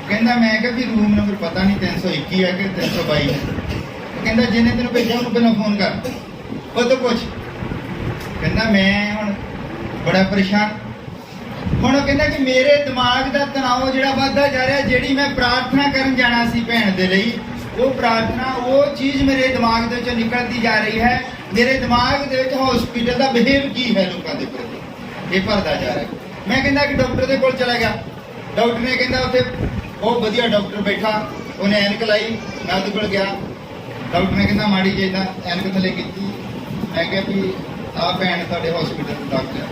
ਕਹਿੰਦਾ ਮੈਂ ਕਿਹਾ ਵੀ ਰੂਮ ਨੰਬਰ ਪਤਾ ਨਹੀਂ 321 ਹੈ ਕਿ 322 ਹੈ। ਉਹ ਕਹਿੰਦਾ ਜਿਹਨੇ ਤੈਨੂੰ ਭੇਜਿਆ ਉਹਨੂੰ ਪਹਿਲਾਂ ਫੋਨ ਕਰ, ਉਹ ਤੋਂ ਪੁੱਛ। ਕਹਿੰਦਾ ਮੈਂ ਹੁਣ ਬੜਾ ਪਰੇਸ਼ਾਨ। ਹੁਣ ਉਹ ਕਹਿੰਦਾ ਕਿ ਮੇਰੇ ਦਿਮਾਗ ਦਾ ਤਣਾਅ ਜਿਹੜਾ ਵੱਧਦਾ ਜਾ ਰਿਹਾ, ਜਿਹੜੀ ਮੈਂ ਪ੍ਰਾਰਥਨਾ ਕਰਨ ਜਾਣਾ ਸੀ ਭੈਣ ਦੇ ਲਈ, ਉਹ ਪ੍ਰਾਰਥਨਾ ਉਹ ਚੀਜ਼ ਮੇਰੇ ਦਿਮਾਗ ਦੇ ਵਿੱਚੋਂ ਨਿਕਲਦੀ ਜਾ ਰਹੀ ਹੈ। ਮੇਰੇ ਦਿਮਾਗ ਦੇ ਵਿੱਚ ਹਸਪੀਟਲ ਦਾ ਬਿਹੇਵ ਕੀ ਹੈ ਲੋਕਾਂ ਦੇ ਪ੍ਰਤੀ, ਇਹ ਭਰਦਾ ਜਾ ਰਿਹਾ। ਮੈਂ ਕਹਿੰਦਾ ਕਿ ਡਾਕਟਰ ਦੇ ਕੋਲ ਚਲਾ ਗਿਆ। ਡਾਕਟਰ ਨੇ ਕਹਿੰਦਾ ਉੱਥੇ ਬਹੁਤ ਵਧੀਆ ਡਾਕਟਰ ਬੈਠਾ, ਉਹਨੇ ਐਨਕ ਲਾਈ, ਮੈਂ ਉਹਦੇ ਕੋਲ ਗਿਆ। ਡਾਕਟਰ ਨੇ ਕਹਿੰਦਾ ਮਾੜੀ ਜਿਹੀ ਤਾਂ ਐਨਕ ਥੱਲੇ ਕੀਤੀ। ਮੈਂ ਕਿਹਾ ਵੀ ਆਹ ਭੈਣ ਤੁਹਾਡੇ ਹਸਪੀਟਲ ਦਾ ਡਾਕਟਰ ਹੈ।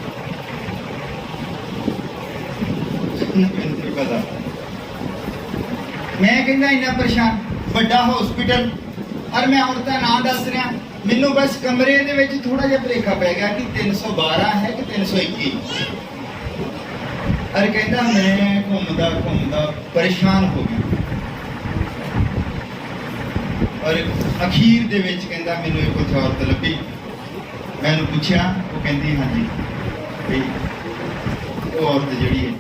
ਮੈਨੂੰ ਪਤਾ, ਮੈਂ ਕਹਿੰਦਾ ਇੰਨਾ ਪਰੇਸ਼ਾਨ, ਵੱਡਾ ਹਸਪੀਟਲ, ਔਰ ਮੈਂ ਔਰਤਾਂ ਨਾਂ ਦੱਸ ਰਿਹਾ। ਮੈਨੂੰ ਬਸ ਕਮਰੇ ਦੇ ਵਿੱਚ ਥੋੜਾ ਜਿਹਾ ਭੁਲੇਖਾ ਪੈ ਗਿਆ ਕਿ 312 ਹੈ ਕਿ 321। ਅਰੇ ਕਹਿੰਦਾ ਮੈਂ ਘੁੰਮਦਾ ਘੁੰਮਦਾ ਪਰੇਸ਼ਾਨ ਹੋ ਗਿਆ ਔਰ ਅਖੀਰ ਦੇ ਵਿੱਚ ਕਹਿੰਦਾ ਮੈਨੂੰ ਇੱਕ ਉੱਥੇ ਔਰਤ ਲੱਭੀ। ਮੈਂ ਉਹਨੂੰ ਪੁੱਛਿਆ, ਉਹ ਕਹਿੰਦੀ ਹਾਂਜੀ ਵੀ ਉਹ ਔਰਤ ਜਿਹੜੀ ਹੈ।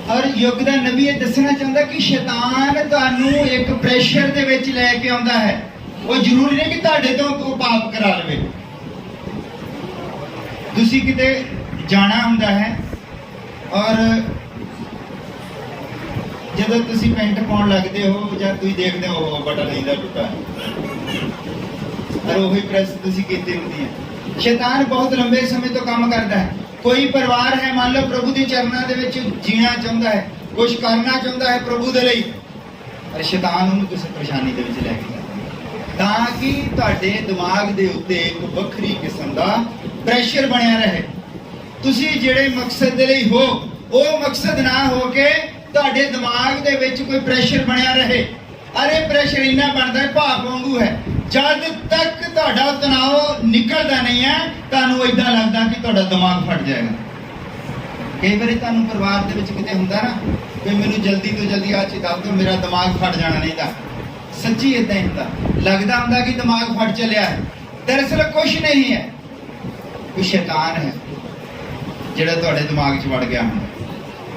ਔਰ ਯੁੱਗ ਦਾ ਨਬੀ ਇਹ ਦੱਸਣਾ ਚਾਹੁੰਦਾ ਕਿ ਸ਼ੈਤਾਨ ਤੁਹਾਨੂੰ ਇੱਕ ਪ੍ਰੈਸ਼ਰ ਦੇ ਵਿੱਚ ਲੈ ਕੇ ਆਉਂਦਾ ਹੈ। ਉਹ ਜ਼ਰੂਰੀ ਨਹੀਂ ਕਿ ਤੁਹਾਡੇ ਤੋਂ ਉਹ ਪਾਪ ਕਰਾ ਲਵੇ। ਤੁਸੀਂ ਕਿਤੇ ਜਾਣਾ ਹੁੰਦਾ ਹੈ ਔਰ ਜਦੋਂ ਤੁਸੀਂ ਪੈਂਟ ਪਾਉਣ ਲੱਗਦੇ ਹੋ ਜਾਂ ਤੁਸੀਂ ਦੇਖਦੇ ਹੋ ਬਟਨ ਇਹਦਾ ਟੁੱਟਾ ਹੈ ਔਰ ਉਹੀ ਪ੍ਰੈਸ ਤੁਸੀਂ ਕੀਤੀ ਹੁੰਦੀ ਹੈ। ਸ਼ੈਤਾਨ ਬਹੁਤ ਲੰਬੇ ਸਮੇਂ ਤੋਂ ਕੰਮ ਕਰਦਾ ਹੈ। ਕੋਈ ਪਰਿਵਾਰ ਹੈ, ਮੰਨ ਲਓ ਪ੍ਰਭੂ ਦੇ ਚਰਨਾਂ ਦੇ ਵਿੱਚ ਜੀਣਾ ਚਾਹੁੰਦਾ ਹੈ, ਕੁਝ ਕਰਨਾ ਚਾਹੁੰਦਾ ਹੈ ਪ੍ਰਭੂ ਦੇ ਲਈ, ਪਰ ਸ਼ੈਤਾਨ ਉਹਨੂੰ ਕਿਸੇ ਪਰੇਸ਼ਾਨੀ ਦੇ ਵਿੱਚ ਲੈ ਕੇ ਜਾਂਦਾ ਤਾਂ ਕਿ ਤੁਹਾਡੇ ਦਿਮਾਗ ਦੇ ਉੱਤੇ ਇੱਕ ਵੱਖਰੀ ਕਿਸਮ ਦਾ ਪ੍ਰੈਸ਼ਰ ਬਣਿਆ ਰਹੇ। ਤੁਸੀਂ ਜਿਹੜੇ ਮਕਸਦ ਦੇ ਲਈ ਹੋ ਉਹ ਮਕਸਦ ਨਾ ਹੋ ਕੇ ਤੁਹਾਡੇ ਦਿਮਾਗ ਦੇ ਵਿੱਚ ਕੋਈ ਪ੍ਰੈਸ਼ਰ ਬਣਿਆ ਰਹੇ। ਅਰੇ ਪ੍ਰੈਸ਼ਰ ਇੰਨਾ ਬਣਦਾ ਹੈ ਭਾਪ ਵਾਂਗੂ ਹੈ, ਜਦ ਤੱਕ ਤੁਹਾਡਾ ਤਣਾਅ ਨਿਕਲਦਾ ਨਹੀਂ ਹੈ ਤੁਹਾਨੂੰ ਏਦਾਂ ਲੱਗਦਾ ਕਿ ਤੁਹਾਡਾ ਦਿਮਾਗ ਫਟ ਜਾਏਗਾ। ਕਈ ਵਾਰੀ ਤੁਹਾਨੂੰ ਪਰਿਵਾਰ ਦੇ ਵਿੱਚ ਕਿਤੇ ਹੁੰਦਾ ਨਾ ਕਿ ਮੈਨੂੰ ਜਲਦੀ ਤੋਂ ਜਲਦੀ ਆਹ ਚੀਜ਼ ਦੱਸ ਦਿਓ, ਮੇਰਾ ਦਿਮਾਗ ਫਟ ਜਾਣਾ ਨਹੀਂ ਤਾਂ ਸੱਚੀ ਏਦਾਂ ਹੀ ਹੁੰਦਾ, ਲੱਗਦਾ ਹੁੰਦਾ ਕਿ ਦਿਮਾਗ ਫਟ ਚੱਲਿਆ ਹੈ। ਦਰਅਸਲ ਕੁਛ ਨਹੀਂ ਹੈ, ਕੋਈ ਸ਼ੈਤਾਨ ਹੈ ਜਿਹੜਾ ਤੁਹਾਡੇ ਦਿਮਾਗ 'ਚ ਵੜ ਗਿਆ ਹੁੰਦਾ।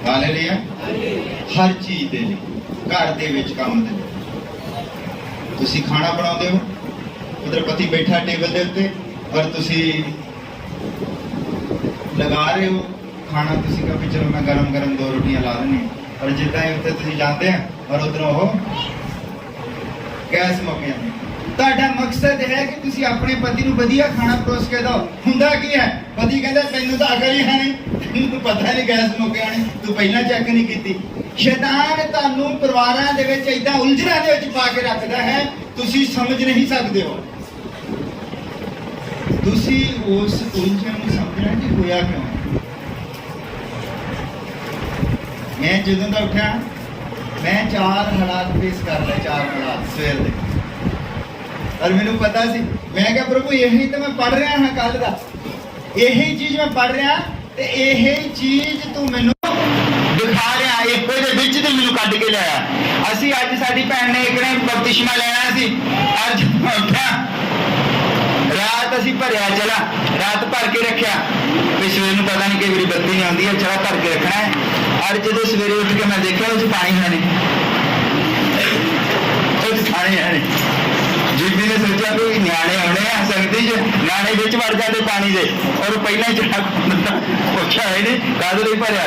ਹਾਲੇਲੂਇਆ। ਹਰ ਚੀਜ਼ ਦੇ ਲਈ, ਘਰ ਦੇ ਵਿੱਚ ਕੰਮ ਦੇ ਲਈ, ਤੁਸੀਂ ਖਾਣਾ ਬਣਾਉਂਦੇ ਹੋ, ਉਧਰ ਪਤੀ ਬੈਠਾ ਟੇਬਲ ਦੇ ਉੱਤੇ ਔਰ ਤੁਸੀਂ ਲਗਾ ਰਹੇ ਹੋ ਖਾਣਾ, ਤੁਸੀਂ ਕਹੋ ਵੀ ਚਲੋ ਮੈਂ ਗਰਮ ਗਰਮ 2 ਰੋਟੀਆਂ ਲਾ ਦਿੰਦੀ, ਔਰ ਜਿੱਦਾਂ ਹੀ ਉੱਤੇ ਤੁਸੀਂ ਜਾਂਦੇ ਆ ਔਰ ਉਧਰੋਂ ਉਹ ਗੈਸ ਮੁੱਕ ਜਾਂਦੀ। ਤੁਹਾਡਾ ਮਕਸਦ ਹੈ ਕਿ ਤੁਸੀਂ ਆਪਣੇ ਪਤੀ ਨੂੰ ਵਧੀਆ ਖਾਣਾ ਪਰੋਸ ਕੇ ਦਿਓ। ਹੁੰਦਾ ਕੀ ਹੈ, ਪਤੀ ਕਹਿੰਦਾ ਤੈਨੂੰ ਤਾਂ ਅਕਲ ਹੀ ਹੈ ਨਹੀਂ, ਤੈਨੂੰ ਪਤਾ ਨਹੀਂ ਗੈਸ ਮੁੱਕ ਜਾਣੀ, ਤੂੰ ਪਹਿਲਾਂ ਚੈੱਕ ਨਹੀਂ ਕੀਤੀ। ਸ਼ੈਤਾਨ ਤੁਹਾਨੂੰ ਪਰਿਵਾਰਾਂ ਦੇ ਵਿੱਚ ਏਦਾਂ ਉਲਝਣਾਂ ਦੇ ਵਿੱਚ ਪਾ ਕੇ ਰੱਖਦਾ ਹੈ, ਤੁਸੀਂ ਸਮਝ ਨਹੀਂ ਸਕਦੇ ਹੋ। ਤੁਸੀਂ ਉਸ ਉਲਝਣ ਨੂੰ ਸਮਝਣਾ ਕਿ ਹੋਇਆ ਕਿਉਂ। ਮੈਂ ਜਦੋਂ ਦਾ ਉੱਠਿਆ मैं 4 हालात फेस कर ले, 4 हालात सवेर दे, और मैनू पता सी, मैं क्या प्रभु यही तो मैं पढ़ रहा हाँ कल का, यही चीज मैं पढ़ रहा ते यही चीज तू मैनू दिखा रहा, इको दे विच ते मैनू कढ के लिया। असी अज साडी भैन ने एक ने बपतिस्मा लेना सी, अज उठा रात असी भरिया चला, रात भर के रखा, फिर सवेर नूं पता नहीं कई बारी बत्ती नहीं आती है, चला भर के रखना है। और जो सवेरे उठ के मैं देखा उस पानी है नहीं, पानी है नहीं। जीबी ने सोचा भी न्याणे आने आ सकती न्याणे बिच वड़ जाते पानी दे, और पहला ही चढ़ा पुछा है नहीं कद नहीं भरया।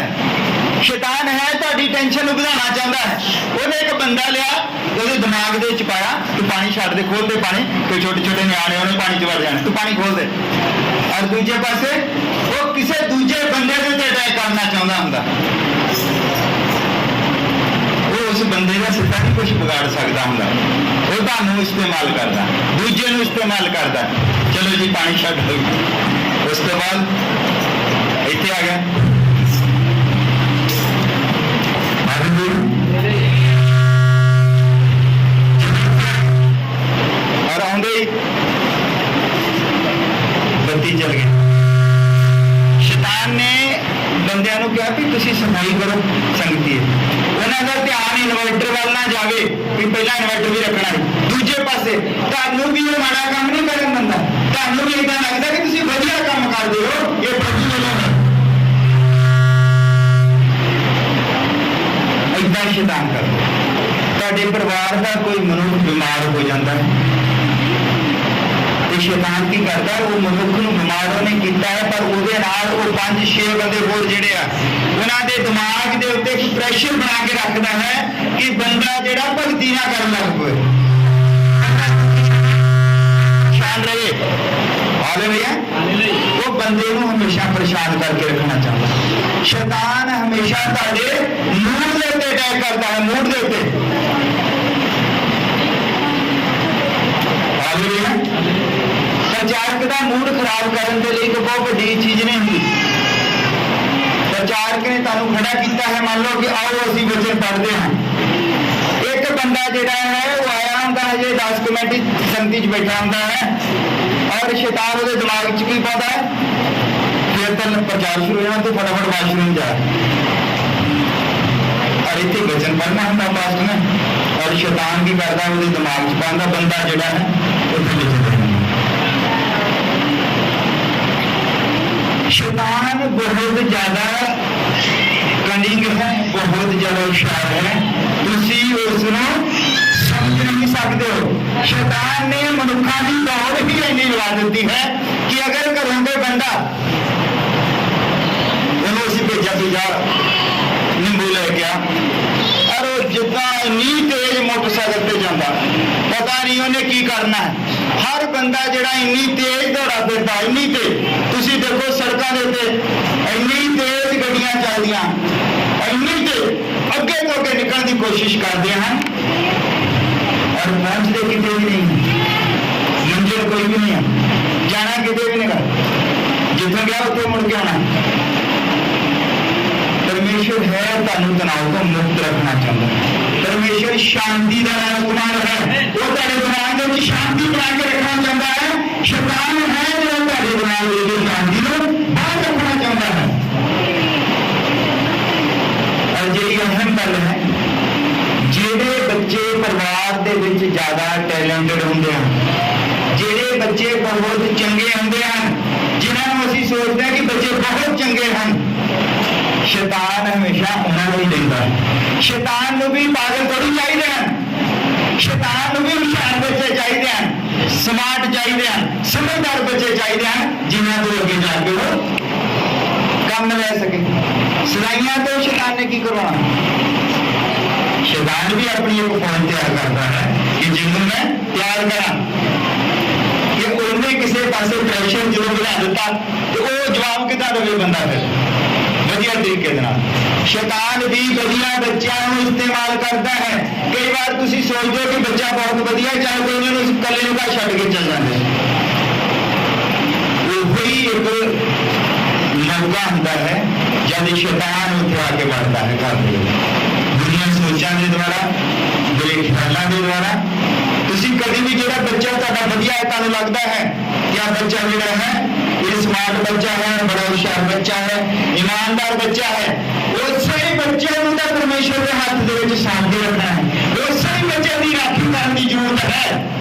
शैतान है तुहाडी टेंशन नूं वधाउणा चाहुंदा है। उहने एक बंदा लिया, ਉਹਦੇ दिमाग ਦੇ ਵਿੱਚ पाया तू पानी छड्ड दे, खोल दे पानी, कोई छोटे छोटे न्याणे ਉਹਨੇ पानी च वड़ जाने, तू पानी खोल दे। और दूजे पासे वो किसी दूजे बंदे ਦੇ ਉੱਤੇ ਅਟੈਕ करना चाहुंदा हुंदा, वो उस बंदे का सिद्धा नहीं कुछ बिगाड़ सकता हुंदा, वो ਤੁਹਾਨੂੰ इस्तेमाल करता, दूजे ਨੂੰ इस्तेमाल करता। चलो जी पानी छड्ड दो। उस तो बाद इत्थे आ गया और आउंदे ही बत्ती चल गई। शैतान ने बंदियां नूं कहा भी तुसीं सफाई करो संगती, उन्हां दा ध्यान इन्वर्टर वाल ना जावे भी पहला इन्वर्टर भी रखना है। दूजे पासे तुहानूं भी ये माड़ा काम नहीं करन दिंदा, तुहानूं भी इदां लगदा कि तुसीं वधिया काम करदे हो, ये प्रभु वालों है। इदां शैतान करदा, तुहाडे परिवार का कोई मनुख बीमार हो जाता है, शैतान की करता है वो मनुख नूं बीमार उहने कीता है, पर उहदे नाल वो 5-6 बंदे होर जिहड़े आ उहनां दे दिमाग दे उत्ते एक प्रेशर बना के रखदा है कि बंदा जिहड़ा भगती ना करन लग पए। शान रहे हालेलुया। वो बंदे नूं हमेशा परेशान करके रखना चाहता। शैतान हमेशा तुहाडे मूड दे उत्ते अटैक करता है, मूड दे उत्ते। हालेलुया। प्रचारक का मूड खराब करने के लिए तो बहुत बड़ी चीज नहीं हुई। प्रचारक ने तुहानूं खड़ा किया है, मान लो कि आओ असीं वचन पढ़ते हैं, एक बंदा जिहड़ा है वो आया हुंदा है, 10 मिनट संगति च बैठा हुंदा है, और शैतान उसके दिमाग च की पाता है, फिर तो प्रचार शुरू हो जाना तो फटाफट वाशरूम जा, और इतने वचन पढ़ना होंगे पास्ट ने, और शैतान की करता है उसके दिमाग च पाता, बंदा जिहड़ा है उत्थे वचन पढ़ना। शैतान बहुत ज्यादा कनिंग है, बहुत ज्यादा होशियार है, तुसी उसनूं समझ नहीं सकते हो। शैतान ने मनुखा की दौड़ ही इन्नी लगा दी है कि अगर घरों कोई बंदा उन्होंने उसी भेजा भी जा नींबू लेके आ, और वो जितना इन्नी तेज मोटरसाइकिल पे जाता, पता नहीं उन्हें की करना है। हर बंदा जिहड़ा इन्नी तेज दौड़ा फिरदा, इन्नी तेज, तुसीं देखो सड़कों के उत्ते इन्नी तेज गड्डियां चलदियां, इन्नी तेज अगे तो अगे निकलने की कोशिश करते हैं, और पहुंचते किते भी नहीं, मंजिल कोई भी नहीं है, जाना किते भी नहीं, जिथे गया उत्थे मुड़ के आना। परमेश्वर है तुहानूं तनाव तो मुक्त रखना चाहता है। परमेश्वर शांति का राजकुमार है, वो तुहाडे दिमाग में शांति बना के रखना चाहता है। शैतान है जो तुहाडे दिमाग में शांति को बाहर रखना चाहता है। और जी अहम गल है, जिहड़े बच्चे परिवार दे विच ज्यादा टैलेंटेड हुंदे हैं, जिहड़े बच्चे बहुत चंगे हुंदे हैं, जिन्हां नूं असीं सोचते हैं कि बच्चे बहुत चंगे हैं, शैतान हमेशा उन्होंने ही देता है। शैतान को भी पागल थोड़ी चाहिए हैं, शैतान को भी होशियार बच्चे चाहिए हैं, स्मार्ट चाहिए हैं, समझदार बच्चे चाहिए हैं, जिन्होंने तो अगे जाके वो काम ले सके। सिलाइयां तो शैतान ने की करवाना, शैतान भी अपनी एक फौज तैयार करता है कि जिन्होंने मैं तैयार करा कि उन्हें किसी पास प्रेशर जो बढ़ा दिता तो वो जवाब कितना देवे बंदा फिर वधिया तरीके दे नाल। शैतान भी वधिया बच्चों को इस्तेमाल करता है। कई बार तुसीं सोचते हो कि बच्चा बहुत वधिया, चाहे कोई उन्होंने कले नूं छड्ड के चल जाते, वही एक मौका होता है जब शैतान उत्थे आके बढ़ता है घर में। दुनिया सोच ਸੋਚਾਂ ਦੇ ਦੁਆਰਾ, ਜਿਹੜੇ ਖਿਆਲਾਂ ਦੇ ਦੁਆਰਾ। ਤੁਸੀਂ ਕਦੇ ਵੀ ਜਿਹੜਾ ਬੱਚਾ ਤੁਹਾਡਾ ਵਧੀਆ ਹੈ, ਤੁਹਾਨੂੰ ਲੱਗਦਾ ਹੈ ਕਿ ਆ ਬੱਚਾ ਜਿਹੜਾ ਹੈ ਇਹ ਸਮਾਰਟ ਬੱਚਾ ਹੈ, ਬੜਾ ਹੁਸ਼ਿਆਰ ਬੱਚਾ ਹੈ, ਈਮਾਨਦਾਰ ਬੱਚਾ ਹੈ, ਉਸੇ ਹੀ ਬੱਚੇ ਨੂੰ ਤਾਂ ਪਰਮੇਸ਼ਰ ਦੇ ਹੱਥ ਦੇ ਵਿੱਚ ਸਾਂਭ ਕੇ ਰੱਖਣਾ ਹੈ। ਉਸੇ ਹੀ ਬੱਚੇ ਦੀ ਰਾਖੀ ਕਰਨ ਦੀ ਜ਼ਰੂਰਤ ਹੈ।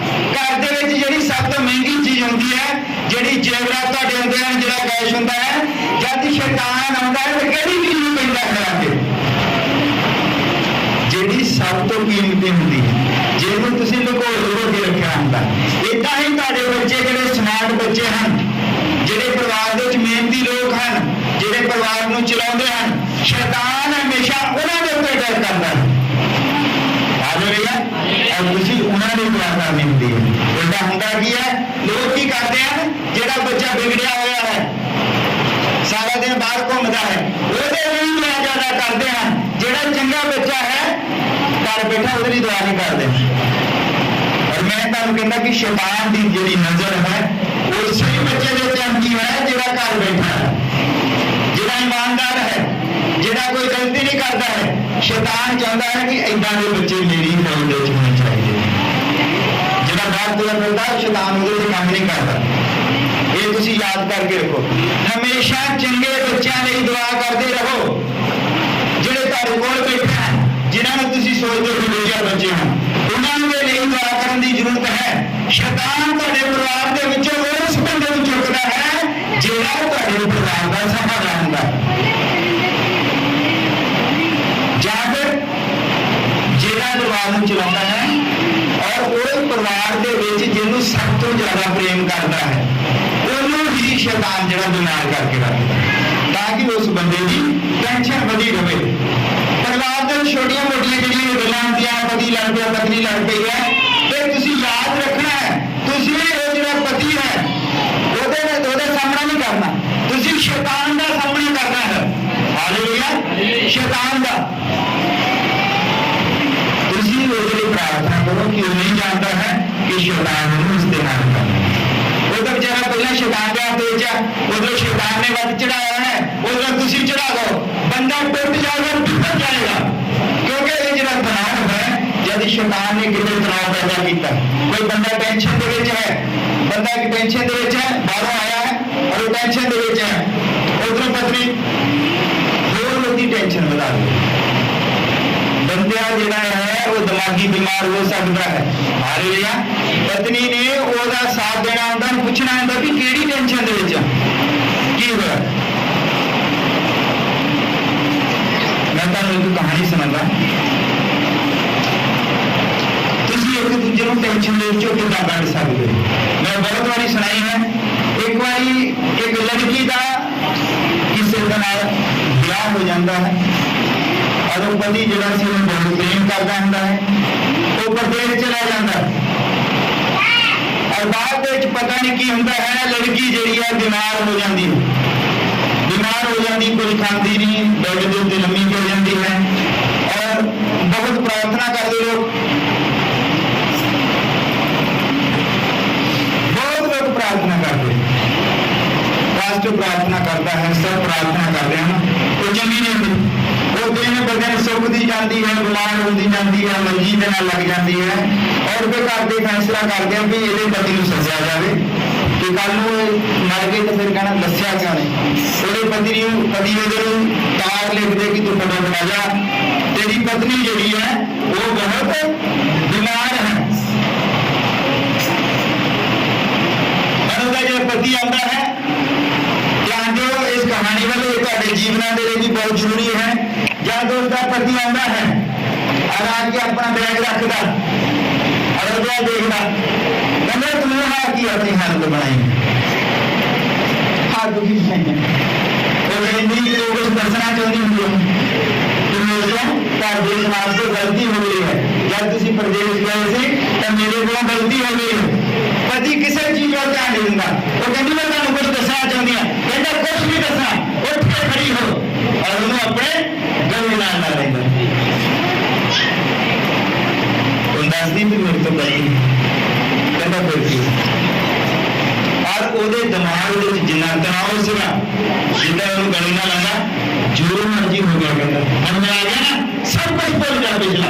ਘਰ ਦੇ ਵਿੱਚ ਜਿਹੜੀ ਸਭ ਤੋਂ ਮਹਿੰਗੀ ਚੀਜ਼ ਹੁੰਦੀ ਹੈ, ਜਿਹੜੀ ਜੇਵਰਾਤ ਤੁਹਾਡੇ ਹੁੰਦੇ ਹਨ, ਜਿਹੜਾ ਕੈਸ਼ ਹੁੰਦਾ ਹੈ, ਜਦ ਸ਼ੈਤਾਨ ਆਉਂਦਾ ਹੈ ਤਾਂ ਕਿਹੜੀ ਚੀਜ਼ ਨੂੰ ਪੈਂਦਾ ਹੈ ਅੱਗੇ? ਜਿਹੜੀ ਸਭ ਤੋਂ ਕੀਮਤੀ ਹੁੰਦੀ ਹੈ, ਜਿਹਨੂੰ ਤੁਸੀਂ ਲੁਕੋ ਕੇ ਰੱਖਿਆ ਹੁੰਦਾ। ਏਦਾਂ ਹੀ ਤੁਹਾਡੇ ਬੱਚੇ ਜਿਹੜੇ ਸਮਾਰਟ ਬੱਚੇ ਹਨ, ਜਿਹੜੇ ਪਰਿਵਾਰ ਦੇ ਵਿੱਚ ਮਿਹਨਤੀ ਲੋਕ ਹਨ, ਜਿਹੜੇ ਪਰਿਵਾਰ ਨੂੰ ਚਲਾਉਂਦੇ ਹਨ, ਸ਼ੈਤਾਨ ਹਮੇਸ਼ਾ ਉਹਨਾਂ ਦੇ ਉੱਤੇ ਡਰ ਕਰਦਾ ਹੈ। ਹਾਲੇਲੂਇਆ। ਔਰ ਤੁਸੀਂ ਉਹਨਾਂ ਦੀ ਦੁਆ ਕਰਨੀ ਹੁੰਦੀ ਹੈ। ਉਲਟਾ ਹੁੰਦਾ ਕੀ ਹੈ, ਲੋਕ ਕੀ ਕਰਦੇ ਹਨ, ਜਿਹੜਾ ਬੱਚਾ ਵਿਗੜਿਆ ਹੋਇਆ ਹੈ, ਸਾਰਾ ਦਿਨ ਬਾਹਰ ਘੁੰਮਦਾ ਹੈ, ਉਹਦੇ ਲਈ ਦੁਆ ਜ਼ਿਆਦਾ ਕਰਦੇ ਹਨ। ਜਿਹੜਾ ਚੰਗਾ ਬੱਚਾ ਹੈ, ਘਰ ਬੈਠਾ ਉਹਦੇ ਲਈ ਦੁਆ ਨਹੀਂ ਕਰਦੇ। ਔਰ ਮੈਂ ਤੁਹਾਨੂੰ ਕਹਿੰਦਾ ਕਿ ਸ਼ੈਤਾਨ ਦੀ ਜਿਹੜੀ ਨਜ਼ਰ ਹੈ ਉਸੇ ਬੱਚੇ ਦੇ ਉੱਤੇ ਆਉਂਦੀ ਹੈ ਜਿਹੜਾ ਘਰ ਬੈਠਾ ਹੈ, ਜਿਹੜਾ ਇਮਾਨਦਾਰ ਹੈ, ਜਿਹੜਾ ਕੋਈ ਗਲਤੀ ਨਹੀਂ ਕਰਦਾ ਹੈ। ਸ਼ੈਤਾਨ ਚਾਹੁੰਦਾ ਹੈ ਕਿ ਏਦਾਂ ਦੇ ਬੱਚੇ ਮੇਰੀ ਫੌਜ ਦੇ ਵਿੱਚ ਹੋਣੇ ਚਾਹੀਦੇ। ਜਿਹੜਾ ਬਾਹਰ ਤੁਰ ਫਿਰਦਾ ਸ਼ੈਤਾਨ ਉਹਦੇ ਤੇ ਕੰਮ ਨਹੀਂ ਕਰਦਾ। ਇਹ ਤੁਸੀਂ ਯਾਦ ਕਰਕੇ ਰੱਖੋ। ਹਮੇਸ਼ਾ ਚੰਗੇ ਬੱਚਿਆਂ ਲਈ ਦੁਆ ਕਰਦੇ ਰਹੋ, ਜਿਹੜੇ ਤੁਹਾਡੇ ਕੋਲ ਬੈਠੇ ਹਨ, ਜਿਨ੍ਹਾਂ ਨੂੰ ਤੁਸੀਂ ਸੋਚਦੇ ਹੋ ਵਧੀਆ ਬੱਚੇ ਹਨ, ਉਹਨਾਂ ਦੇ ਲਈ ਦੁਆ ਕਰਨ ਦੀ ਜ਼ਰੂਰਤ ਹੈ। ਸ਼ੈਤਾਨ ਤੁਹਾਡੇ ਪਰਿਵਾਰ ਦੇ ਵਿੱਚੋਂ ਉਸ ਬੰਦੇ ਨੂੰ ਚੁੱਕਦਾ ਹੈ ਜਿਹੜਾ ਤੁਹਾਡੇ ਪਰਿਵਾਰ ਦਾ ਸਹਾਰਾ ਹੁੰਦਾ ਹੈ, ਜਾਂ ਫਿਰ ਜਿਹੜਾ ਪਰਿਵਾਰ ਨੂੰ ਚਲਾਉਂਦਾ ਹੈ ਔਰ ਉਹ ਪਰਿਵਾਰ ਦੇ ਵਿੱਚ ਜਿਹਨੂੰ ਸਭ ਤੋਂ ਜ਼ਿਆਦਾ ਪ੍ਰੇਮ ਕਰਦਾ ਹੈ, ਉਹਨੂੰ ਹੀ ਸ਼ੈਤਾਨ ਜਿਹੜਾ ਬਿਮਾਰ ਕਰਕੇ ਰੱਖਦਾ ਤਾਂ ਕਿ ਉਸ ਬੰਦੇ ਦੀ ਟੈਨਸ਼ਨ ਵਧੀ ਰਹੇ। ਪਰਿਵਾਰ ਦੇ ਛੋਟੀਆਂ ਮੋਟੀਆਂ ਜਿਹੜੀਆਂ ਗੱਲਾਂ ਹੁੰਦੀਆਂ, ਪਤੀ ਲੜ ਪਿਆ, ਪਤਨੀ ਲੜ ਪਈ ਹੈ, ਤੇ ਤੁਸੀਂ ਯਾਦ ਰੱਖਣਾ ਹੈ, ਤੁਸੀਂ ਉਹ ਜਿਹੜਾ ਪਤੀ ਹੈ ਉਹਦੇ ਸਾਹਮਣਾ ਨਹੀਂ ਕਰਨਾ, ਤੁਸੀਂ ਸ਼ੈਤਾਨ ਦਾ ਸਾਹਮਣਾ ਕਰਨਾ ਹੈ। ਹਾਲੇਲੂਇਆ। ਸ਼ੈਤਾਨ ਦਾ ਤੁਸੀਂ ਉਹਦੇ ਲਈ ਪ੍ਰਾਰਥਨਾ ਕਰੋ ਕਿ ਉਹ ਨਹੀਂ ਜਾਣਦਾ ਹੈ ਕਿ ਸ਼ੈਤਾਨ ਨੂੰ ਇਸਤੇਮਾਲ ਕਰਨਾ। ਉਹ ਤਾਂ ਵਿਚਾਰਾ ਪਹਿਲਾਂ ਸ਼ੈਤਾਨ ਦੇ ਹੱਥ ਵਿੱਚ ਹੈ, ਉਧਰੋਂ ਸ਼ੈਤਾਨ ਨੇ ਵੱਧ ਚੜਾਇਆ ਹੈ, ਉਧਰੋਂ ਤੁਸੀਂ ਚੜਾ ਦੋ, ਬੰਦਾ ਟੁੱਟ ਜਾਏਗਾ, ਟੁੱਟ ਜਾਏਗਾ। ਕਿਉਂਕਿ ਇਹ ਜਿਹੜਾ ਤਣਾਅ ਹੈ, ਜਦ ਸ਼ੈਤਾਨ ਨੇ ਕਿਤੇ ਤਣਾਅ ਪੈਦਾ ਕੀਤਾ, ਕੋਈ ਬੰਦਾ ਟੈਨਸ਼ਨ ਦੇ ਵਿੱਚ ਹੈ, ਬੰਦਾ ਇੱਕ ਟੈਨਸ਼ਨ ਦੇ ਵਿੱਚ ਹੈ, ਬਾਹਰੋਂ ਆਇਆ ਹੈ ਔਰ ਉਹ ਟੈਨਸ਼ਨ ਦੇ ਵਿੱਚ ਹੈ, ਉਧਰੋਂ ਪਤਨੀ ਹੋਰ ਉਹਦੀ ਟੈਨਸ਼ਨ ਵਧਾ ਦੇ। ਬੰਦਾ ਜਿਹੜਾ ਹੈ ਉਹ ਦਿਮਾਗੀ ਬਿਮਾਰ ਹੋ ਸਕਦਾ ਹੈ। ਹਾਲੇਲੂਇਆ। ਪਤਨੀ ਨੇ ਉਹਦਾ ਸਾਥ ਦੇਣਾ ਹੁੰਦਾ, ਪੁੱਛਣਾ ਹੁੰਦਾ ਕਿ ਕਿਹੜੀ ਟੈਨਸ਼ਨ ਦੇ ਵਿੱਚ ਕੀ ਹੋਇਆ। ਮੈਂ ਤੁਹਾਨੂੰ ਇੱਕ ਕਹਾਣੀ ਸੁਣਾਉਂਦਾ। ਤੁਸੀਂ ਇੱਕ ਦੂਜੇ ਨੂੰ ਟੈਨਸ਼ਨ ਦੇ ਵਿੱਚੋਂ ਕਿੱਦਾਂ ਕੱਢ ਸਕਦੇ ਹੋ। ਮੈਂ ਬਹੁਤ ਵਾਰੀ ਸੁਣਾਈ ਹੈ। ਇੱਕ ਵਾਰੀ ਇੱਕ ਲੜਕੀ ਦਾ ਕਿਸੇ ਦੇ ਨਾਲ ਵਿਆਹ ਹੋ ਜਾਂਦਾ ਹੈ ਔਰ ਉਹ ਪਤੀ ਜਿਹੜਾ ਸੀ ਉਹਨੂੰ ਬਹੁਤ ਪ੍ਰੇਮ ਕਰਦਾ ਹੁੰਦਾ ਹੈ, ਉਹ ਪਰਦੇਸ ਚਲਾ ਜਾਂਦਾ ਹੈ ਔਰ ਬਾਅਦ ਵਿੱਚ ਪਤਾ ਨਹੀਂ ਕੀ ਹੁੰਦਾ ਹੈ, ਲੜਕੀ ਜਿਹੜੀ ਹੈ ਬਿਮਾਰ ਹੋ ਜਾਂਦੀ ਹੈ, ਕੁਝ ਖਾਂਦੀ ਨਹੀਂ, ਬੈੱਡ ਦੇ ਉੱਤੇ ਲੰਮੀ ਹੋ ਜਾਂਦੀ ਹੈ ਔਰ ਬਹੁਤ ਪ੍ਰਾਰਥਨਾ ਕਰਦੇ ਲੋਕ, ਬਹੁਤ ਲੋਕ ਪ੍ਰਾਰਥਨਾ ਕਰਦੇ, ਰਾਸ਼ਟਰ ਪ੍ਰਾਰਥਨਾ ਕਰਦਾ ਹੈ, ਸਭ ਪ੍ਰਾਰਥਨਾ ਕਰਦੇ ਹਨ, ਉਹ ਚੰਗੀ ਨਹੀਂ ਹੁੰਦੀ। ਉਹ ਦਿਨ ਬ ਦਿਨ ਸੁੱਕਦੀ ਜਾਂਦੀ ਹੈ, ਬਿਮਾਰ ਹੁੰਦੀ ਜਾਂਦੀ ਹੈ, ਮੰਜੀ ਦੇ ਨਾਲ ਲੱਗ ਜਾਂਦੀ ਹੈ ਔਰ ਫਿਰ ਘਰ ਦੇ ਫੈਸਲਾ ਕਰਦੇ ਆ ਵੀ ਇਹਦੇ ਪਤੀ ਨੂੰ ਸੱਦਿਆ ਜਾਵੇ ਕਿ ਕੱਲ ਨੂੰ ਮਰ ਗਏ ਤਾਂ ਫਿਰ ਕਹਿਣਾ ਦੱਸਿਆ ਕਿਉਂ ਨਹੀਂ। ਉਹਦੇ ਪਤੀ ਉਹਦੇ ਨੂੰ ਤਾਰ ਲਿਖ ਦੇ ਕਿ ਤੂੰ ਫਟਾਫਟ ਆ ਜਾ, ਤੇਰੀ ਪਤਨੀ ਜਿਹੜੀ ਹੈ ਉਹ ਬਹੁਤ ਬਿਮਾਰ ਹੈ। ਪਰ ਉਹਦਾ ਜਿਹੜਾ ਪਤੀ ਆਉਂਦਾ ਹੈ, ਧਿਆਨ ਦਿਓ ਇਸ ਕਹਾਣੀ ਵੱਲ, ਇਹ ਤੁਹਾਡੇ ਜੀਵਨਾਂ ਦੇ ਲਈ ਵੀ ਬਹੁਤ ਜ਼ਰੂਰੀ ਹੈ। ਜਦ ਉਸਦਾ ਪਤੀ ਆਉਂਦਾ ਹੈ ਔਰ ਆ ਕੇ ਆਪਣਾ ਬੈਗ ਰੱਖਦਾ ਔਰ ਉਹ ਦੇਖਦਾ, ਕਹਿੰਦਾ ਤੂੰ ਕੀ ਆਪਣੀ ਹਾਲਤ ਬਣਾਈ ਹਾਂ ਦੁਖੀ ਹੈ। ਉਹ ਕਹਿੰਦੀ ਉਹ ਕੁਝ ਦੱਸਣਾ ਚਾਹੁੰਦੀ ਹੁੰਦੀ ਹੈ, ਘਰ ਦੇ ਸਮਾਜ ਤੋਂ ਗਲਤੀ ਹੋ ਗਈ ਹੈ, ਜਦ ਤੁਸੀਂ ਪ੍ਰਦੇਸ਼ ਗਏ ਸੀ ਤਾਂ ਮੇਰੇ ਕੋਲੋਂ ਗਲਤੀ ਹੋ ਗਈ ਹੈ। ਪਤੀ ਕਿਸੇ ਚੀਜ਼ ਵੱਲ ਧਿਆਨ ਨਹੀਂ ਦਿੰਦਾ। ਉਹ ਕਹਿੰਦੀ ਮੈਂ ਤੁਹਾਨੂੰ ਕੁਝ ਦੱਸਣਾ ਚਾਹੁੰਦੀ ਹਾਂ, ਕਹਿੰਦਾ ਕੁਝ ਨਹੀਂ ਦੱਸਣਾ, ਉੱਠ ਕੇ ਖੜੀ ਹੋ ਔਰ ਉਹਨੂੰ ਆਪਣੇ ਗਲੇ ਨਾਲ ਲਾ ਲੈਂਦਾ। ਉਹ ਦੱਸਦੀ ਵੀ ਮੇਰੇ ਤੋਂ ਗਈ, ਕਹਿੰਦਾ ਫਿਰ ਕੀ। ਔਰ ਉਹਦੇ ਦਿਮਾਗ ਦੇ ਵਿੱਚ ਜਿੰਨਾ ਤਣਾਅ ਸੀਗਾ, ਜਿੱਦਾਂ ਉਹਨੂੰ ਗਲੇ ਨਾਲ ਲਾਉਂਦਾ, ਜੋ ਮਰਜ਼ੀ ਹੋ ਗਿਆ, ਕਹਿੰਦਾ ਹੁਣ ਮੈਂ ਆ ਗਿਆ ਨਾ, ਸਭ ਕੁਝ ਭੁੱਲ ਜਾ ਪਿਛਲਾ।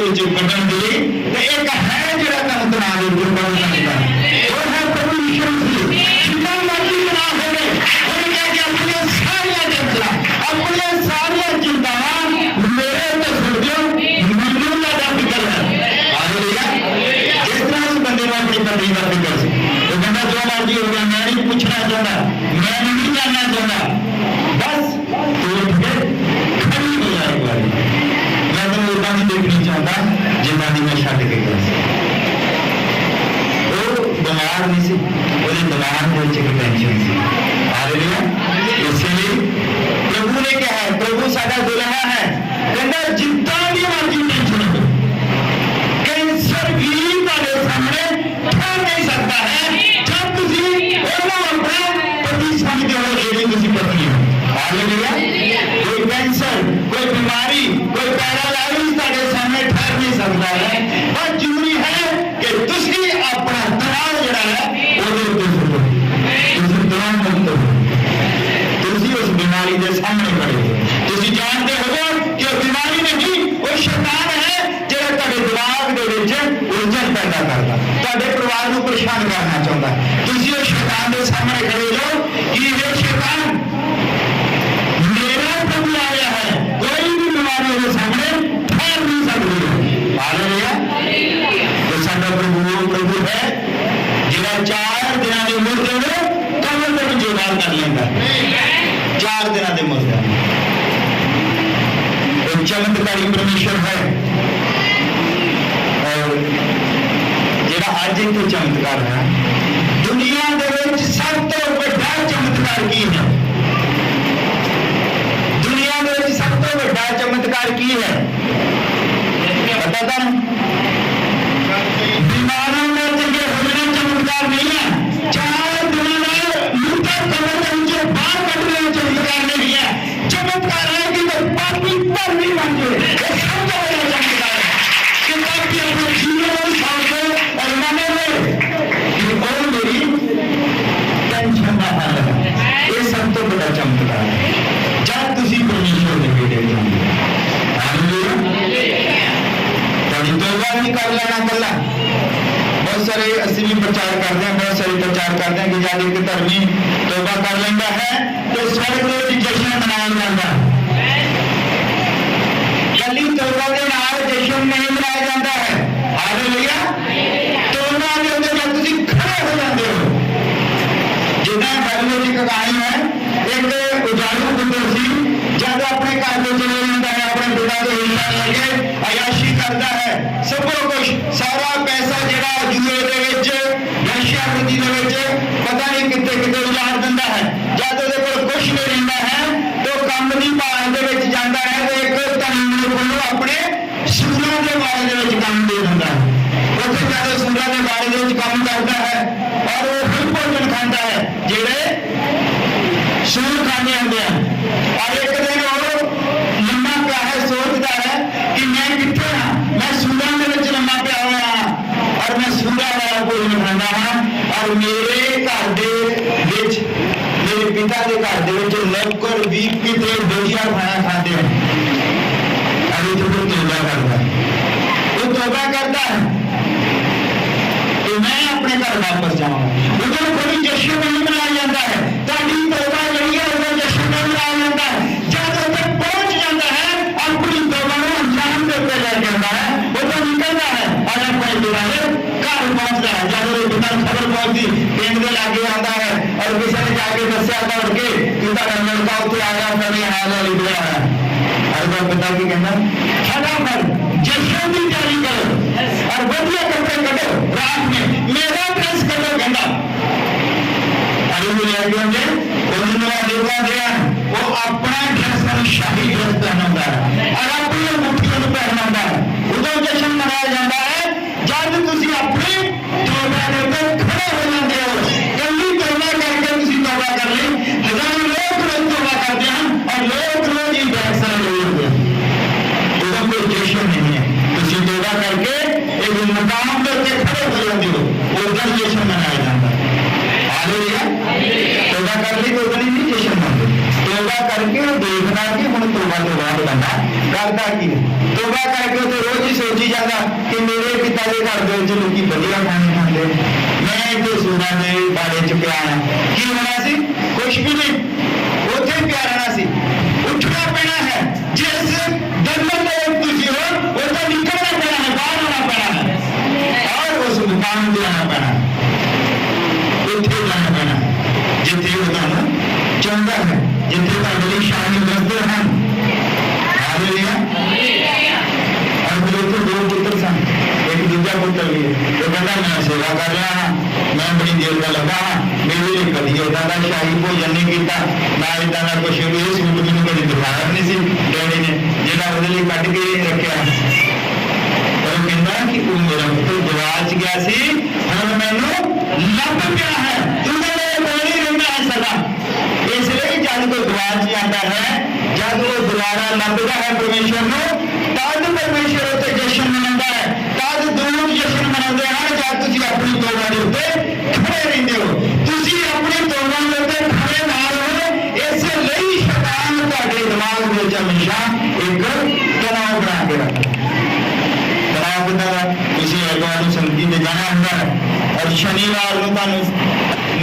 ਵਿੱਚ ਕੱਢਣ ਦੇ ਲਈ ਤੇ ਇੱਕ ਹੈ ਜਿਹੜਾ ਤੁਹਾਨੂੰ ਤਣਾਅ ਦੇ ਵਿੱਚ ਕੱਢ ਸਕਦਾ ਉਹ ਹੈ ਪ੍ਰਭੂ ਯਿਸੂ ਮਸੀਹ। ਜਿੰਨਾ ਮਰਜ਼ੀ ਤਣਾਅ ਹੋਵੇ ਉਹਨੇ ਕਿਹਾ ਕਿ ਆਪਣੀਆਂ ਸਾਰੀਆਂ ਚਿੰਤਾਵਾਂ ਮੇਰੇ ਤੇ ਸੁੱਟ ਦਿਓ, ਮੈਨੂੰ ਤੁਹਾਡਾ ਫਿਕਰ ਹੈ। ਹਾਲੇਲੂਇਆ। ਇਸ ਤਰ੍ਹਾਂ ਉਸ ਬੰਦੇ ਨੂੰ ਆਪਣੀ ਪਤਨੀ ਦਾ ਫਿਕਰ ਸੀ। ਉਹ ਕਹਿੰਦਾ ਜੋ ਮਰਜ਼ੀ ਹੋ ਗਿਆ ਮੈਂ ਨਹੀਂ ਪੁੱਛਣਾ ਚਾਹੁੰਦਾ, ਮੈਂ ਨਹੀਂ ਜਾਣਨਾ ਚਾਹੁੰਦਾ, ਬਸ ਤੂੰ ਉੱਠ ਕੇ ਖੜੀ ਹੋ ਜਾ ਇੱਕ ਵਾਰੀ। ਮੈਂ ਤੈਨੂੰ ਉਦਾਂ ਨਹੀਂ ਦੇਖਣੀ ਚਾਹੁੰਦਾ ਜਿੱਦਾਂ ਦੀ ਮੈਂ ਛੱਡ ਕੇ ਗਿਆ ਸੀ। ਉਹ ਬਿਮਾਰ ਨਹੀਂ ਸੀ, ਉਹਦੇ ਦਿਮਾਗ ਦੇ ਵਿੱਚ ਇੱਕ ਟੈਨਸ਼ਨ ਸੀ। ਹਾਲੇਲੂਇਆ। ਇਸੇ ਲਈ प्रभु ने क्या है, प्रभु साडा दुल्हा है, कहता जितना भी मर्जी टेंशन हो, कैंसर भी तुम्हारे सामने ठहर नहीं सकता है जब तुसी ओनू अपना पति समझते हो जेडी तुसी पत्नी हो। हालेलुया। कोई कैंसर, कोई बीमारी, कोई पैरालाइज तुम्हारे सामने ठहर नहीं सकता है। बस जरूरी है कि तुसी अपना तनाव जड़ा है ओदे उत्ते सुटो, तुसी तनाव मुक्त हो, उस बीमारी के सामने खड़े हो। तुसी जानते हो कि वो बीमारी नहीं, वो शैतान है जो तुम्हारे दिमाग के उलझन पैदा करता, तुम्हारे परिवार को परेशान करना चाहता है। तुसी उस शैतान के सामने खड़े हो कि ये शैतान मेरा प्रभु आया है, कोई भी बीमारी उसके सामने ठहर नहीं सकती। हालेलुया। तो साडा प्रभु वो प्रभु है जिहड़ा 4 दिनों की उम्र दे कमर तक जोगाड़ कर लेंदा। 4 दिनों के मुद्दे चमत्कारी परमेश्वर है। और जेड़ा अज एक चमत्कार है दुनिया के सब तो बड़ा चमत्कार की है, दुनिया के सब तो बड़ा चमत्कार की है पता था? बीमारों में चंगे होने चमत्कार नहीं है, 4 दिनों में मुद्दा कमर बाहर कटने चमत्कार नहीं है। चमत्कार है कि वो पापी पर नहीं बन जाए, सबसे बड़ा चमत्कार है कि पापी अपने जीवन सामने और मने में और मेरी टेंशन ना है। ये सब तो बड़ा चमत्कार है जब तुसी परमेश्वर के बेटे जाओगे। हालेलुया। तो तौबा नहीं कर लेना कला। बहुत सारे असि भी प्रचार करते हैं, बहुत सारे प्रचार करते हैं कि जब एक धर्मी तौबा कर लेता है तो स्वर्ग में जश्न मनाया जाता है। कली तौबा के नाल जश्न नहीं मनाया जाता है। हालेलुया। तौबा के अंदर जब तुम खड़े हो जाते हो, जिदा बाइबल की कहानी है, एक उजाड़ू पुत्र सी जब अपने घर में चले जाता है, अपने पिता के हिस्सा लेके अयाशी करता है, सब कुछ सारा पैसा जड़ा जुए दे विच वेश्यावृत्ति दे विच पता नहीं कितने कितने उजाड़ दिंदा है। जब उहदे कोल कुछ नहीं रहिंदा है तो काम दी भाल दे विच जांदा है ते एक धनी कोलों अपने सूरां दे बारे दे विच काम दे दिंदा है। उत्थे जद सूरां दे बारे दे विच काम करदा है और वो फिर भोजन खाता है जेड़े सूर खाने आते हैं। और एक दिन वो लम्मा पिया है, सोचता है कि मैं किथे हाँ, मैं सूरां दे विच लम्मा पिया हुआ हाँ और मैं सूरां वाला भोजन खांदा हाँ और मेरे घर दे विच मेरे पिता के घर दे विच नौकर भी किते बढ़िया खाना खाते हैं। अभी तो वो तौबा करता है, वो तौबा करता है कि मैं अपने घर वापस जाऊंगा। उधर कोई जश्न नहीं मनाया जाता है, ताकि तौबा जड़ी है उधर जश्न नहीं मनाया जाता है। जब उधर पहुंच जाता है अपनी तौबा को अंजाम देते रह जाता है, उधर निकलता है और अपने दुआरे घर पहुंचता है। जब वो पिता खबर पहुंचती पिंड के लागे आता है और किसी ने जाके दसिया दौड़ के पिता का लड़का उत्ते आ गया, अपने हाल वाली दुआ है और वो पिता की कहना फटाफट जश्न की तैयारी करो और बढ़िया कपड़े कटो, रात में मेरा ड्रेस कटो कहना। अरे वो लगे होंगे वो अपना ड्रेस शाही ड्रेस पहना है और अपनी मुठियों पहना है। उधर जश्न मनाया जाता है जब तुम अपने तौबा करके खड़े हो जाते हो। कभी तौबा करके तुम तौबा कर ली, हजारों लोग रोज तौबा करते हैं और लोग रोज ही बहसा होते हैं। उधर कोई जश्न नहीं है, तुम तौबा करके एक मुकाम पर खड़े हो जाते हो, उधर जश्न मनाया जाता है। हालेलुया। तौबा कर ली तो उधर नहीं जश्न मनाते, तौबा करके वो देखना कि हम तोबा तो बाद बंदा करता की तोबा करके तो रोज ही सोची जाता कि मेरे पिता के घर के लोग बढ़िया खाने खाते मैं इतने सूरा के बारे च पिया की होना सी कुछ भी नहीं उथे पिया रहना सी उठना पैना है जिस दलदल में तुझी हो उसे निकलना पैना है बाहर आना पैना है और उस मुकाम पे आना पैना है उठे जाना पैना है जिथे वो तुहानू चाहता है जिथे तुहाडे लई शान दसदे हैं हालेलुया और मेरे तो दो पुत्र सन एक दूजा पुत्र भी तो कहता मैं सेवा कर रहा हाँ मैं बड़ी देर का लगा हाँ मेरे लिए कभी इदा का शाही भोजन नहीं किया ना इदा का कुछ ये सूट मैंने कभी दिखाया नहीं सी डैडी ने जिहड़ा उहदे लई कढ के रखिया पर कहता कि वो मेरा पुत्र गवाच गया सी हुण मैनू लभ गया है तुहाडे कोल ही रहिंदा है सदा इसलिए जब कोई गवाच जाता है जब वो दोबारा लभदा है परमेश्वर नू तद परमेश्वर उत्ते जश्न मनाता है तद दूर जश्न मनाते हैं जब तुसीं अपनी तौबा दे उत्ते खड़े रहिंदे हो तुसीं अपनी तौबा दे उत्ते खड़े ना रहो इसलिए शैतान तुहाडे दिमाग विच हमेशा एक तनाव बना के रखदा तनाव किदां दा तुसीं ऐतवार नूं संगति ते जाना हुंदा है और शनिवार नूं तुहानूं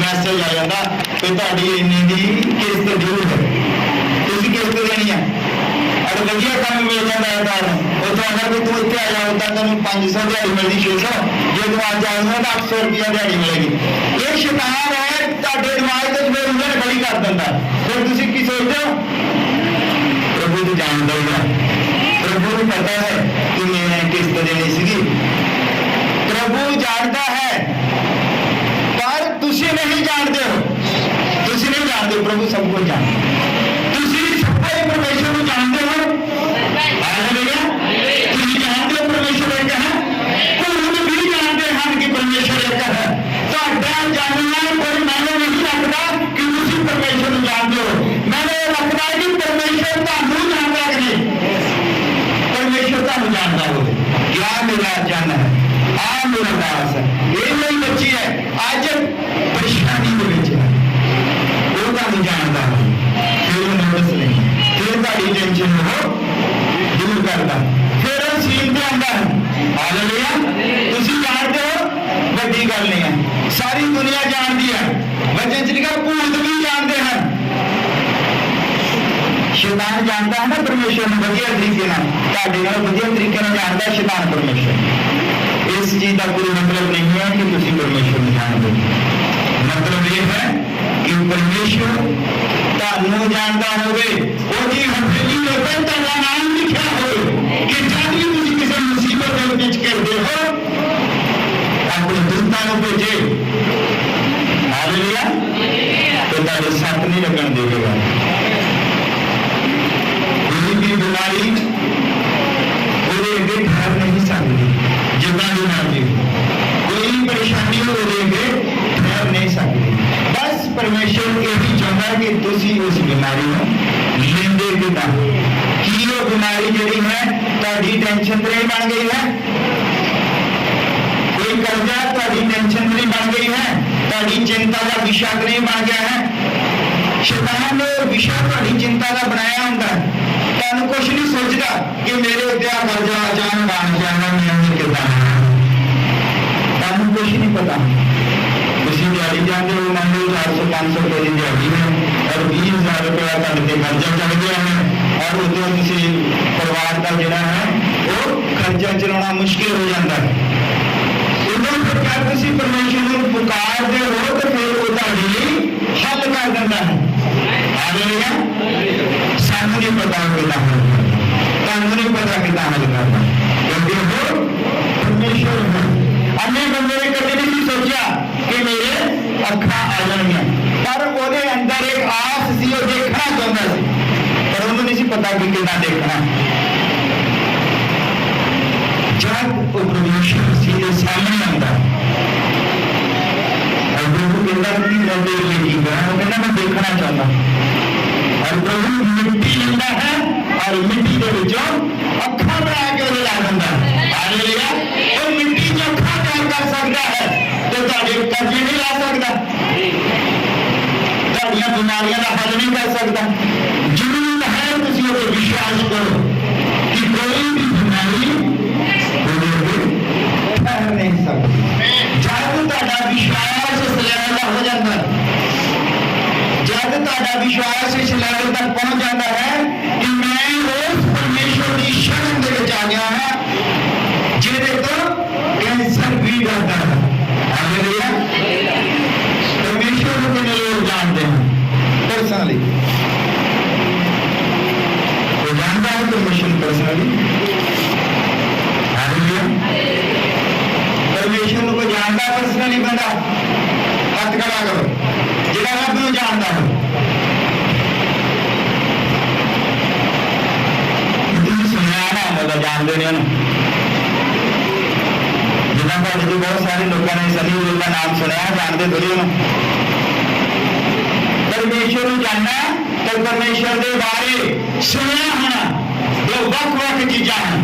मैसेज आ जाता कि तुहाडी इन्नी दी किस्त ड्यू है तुसीं किस्त देनी है और वधिया काम मिल जाता है तुहानूं उत्थों अगर भी तू इत्थे आ जाओ तां तैनूं 500 दिहाड़ी मिलदी 600 जे तू अज आऊंगा तां 800 रुपया दिहाड़ी मिलेगी ये शैतान है तुहाडे दिमाग ते फिर उलझन खड़ी कर दिंदा फिर तुसीं की सोचदे हो प्रभु तू जानदा ही है प्रभु नूं पता है कि मैं किस्त देनी सीगी प्रभु जानता है पर तुसी नहीं जानते हो तुसी नहीं जानते प्रभु सब कुछ जानते तुसी सब कुछ परमेश्वर को जानते हो हालेलुया तुसी जानते हो परमेश्वर एक है खुद भी जानते हैं कि परमेश्वर एक है ਤੁਹਾਡਾ ਜਾਣਨਾ ਕੋਈ ਮੈਨੂੰ ਨਹੀਂ ਲੱਗਦਾ ਕਿ ਤੁਸੀਂ ਪਰਮੇਸ਼ਰ ਨੂੰ ਜਾਣਦੇ ਹੋ ਮੈਨੂੰ ਲੱਗਦਾ ਕਿ ਪਰਮੇਸ਼ਰ ਤੁਹਾਨੂੰ ਜਾਣਦਾ ਕਿ ਨਹੀਂ परमेश्वर ਤੁਹਾਨੂੰ ਜਾਣਦਾ ਹੋਵੇ क्या मेरा जन है आ मेरा दास है ये मेरी बच्ची है आज परेशानी ਦੇ ਵਿੱਚ है ਉਹ ਤੁਹਾਨੂੰ ਜਾਣਦਾ ਹੈ ਫਿਰ ਉਹ ਨੋਟਿਸ ਨਹੀਂ ਫਿਰ ਤੁਹਾਡੀ ਟੈਨਸ਼ਨ ਨੂੰ ਦੂਰ ਕਰਦਾ ਫਿਰ ਉਹ ਸੀਨ ਤੇ ਆਉਂਦਾ ਹੈ ਹਾਲੇਲੂਇਆ ਤੁਸੀਂ ਜਾਣਦੇ ਹੋ ਵੱਡੀ ਗੱਲ ਨਹੀਂ ਹੈ ਸਾਰੀ ਦੁਨੀਆ ਜਾਣਦੀ ਹੈ ਵਚਨ ਚ ਲਿਖਿਆ ਭੂਤ ਵੀ ਜਾਣਦੇ ਹਨ शैतान जानता है ना परमेश्वर ने बढ़िया तरीके ना बढ़िया तरीके ना जानता है शैतान परमेश्वर इस चीज का कोई मतलब नहीं है कि तुम परमेश्वर नहीं जानते मतलब ये है कि परमेश्वर तुहानू जानता होवे ओदी हथेली दे उत्ते तुहाडा नाम लिखिया होवे कि जब भी तुम किसी मुसीबत दे विच घिरदे हो अपने दूतां नूं भेजे हालेलुया तो तुहाडे सट नहीं लगन देगा बीमारी वो ठहर नहीं सकती जितना भी मर्जी कोई परेशानी हो ठहर नहीं सकती बस परमेश्वर यही चाहता है कि तुसी उस बीमारी को लेंदे कितना कि वो बीमारी जी है तुहाडी टेंशन तो नहीं बन गई है कोई कर्जा तुहाडी टेंशन तो नहीं बन गई है तुहाडी चिंता का विषय नहीं बन गया है शैतान ने विषय तुहाडी चिंता का बनाया होंगे तुहानू कुछ नहीं सोचता कि मेरे उत्ते आ कर्जा अचानक आ जाना मैं कितना तुहानू कुछ नहीं पता तुसीं दिहाड़ी जाते हो मान लो 400-500 रुपए की दिहाड़ी है और 20,000 रुपया तुहाडे ते कर्जा चढ़ गया है और उਦੋਂ तुसीं परिवार का जिहड़ा है वो खर्चा चलाना मुश्किल हो जाता है उਦੋਂ फिर क्या तुसीं परमेश्वर नूं पुकारदे हो तो फिर वो तुहाडे लई हल कर दिंदा है हालेलुया सानू नहीं पता कितना हल तुहानू नहीं पता कितना हल करना क्योंकि वो परमेश्वर है अन्य बंदे ने कभी नहीं सोचा कि मेरे अखा आ जाएंगे पर ਉਹਦੇ अंदर एक आस सी वो देखना चाहता सी पर ਉਹਨੂੰ नहीं पता कि कितना देखना जब वो परमेश्वर सीधे सामने आता और प्रभु कहता कि मैं देख लेगी वो कहता मैं देखना चाहता और प्रभु मिट्टी लेता है और मिट्टी के विचों अखा बना के वो ला देता है हालेलुया वो मिट्टी जो अखा तैयार कर सकता है तो तुहाडे कर्जे नहीं ला सकता तुहाडियां बीमारियां का हल नहीं कर सकता जो वाली बंदा हथ खड़ा करो जिहड़ा रब नूं जानदा हो सुनिया ना मतलब जानते ने जिन्होंने ਤੁਹਾਡੇ ਚ बहुत सारे लोगों ने सनी देओल का नाम सुनिया जानते थोड़ी उन्होंने परमेश्वर ਨੂੰ जानना तो परमेश्वर के बारे सुनिया होना दो ਵੱਖ-ਵੱਖ चीज़ां हैं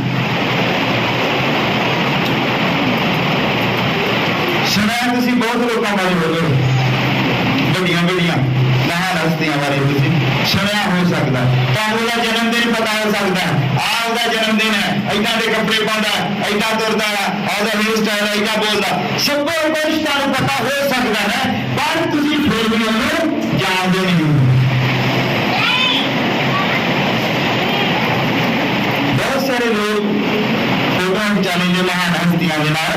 सुनिया तुसीं बहुत लोगों बारे बोलो बड़िया बड़िया महान हस्तियां बारे तुसीं सुनिया हो सकता तुहानूं जन्मदिन पता हो सकता आपका जन्मदिन है इदां दे कपड़े पाउंदा इदां तुरदा आपका हेयर स्टाइल इदां बोलदा सब कुछ तुहानूं पता हो सकता है पर तुसीं फिर भी उहनूं जानदे नहीं बहुत सारे लोग फोटो खिचाने महान हस्तियां दे नाल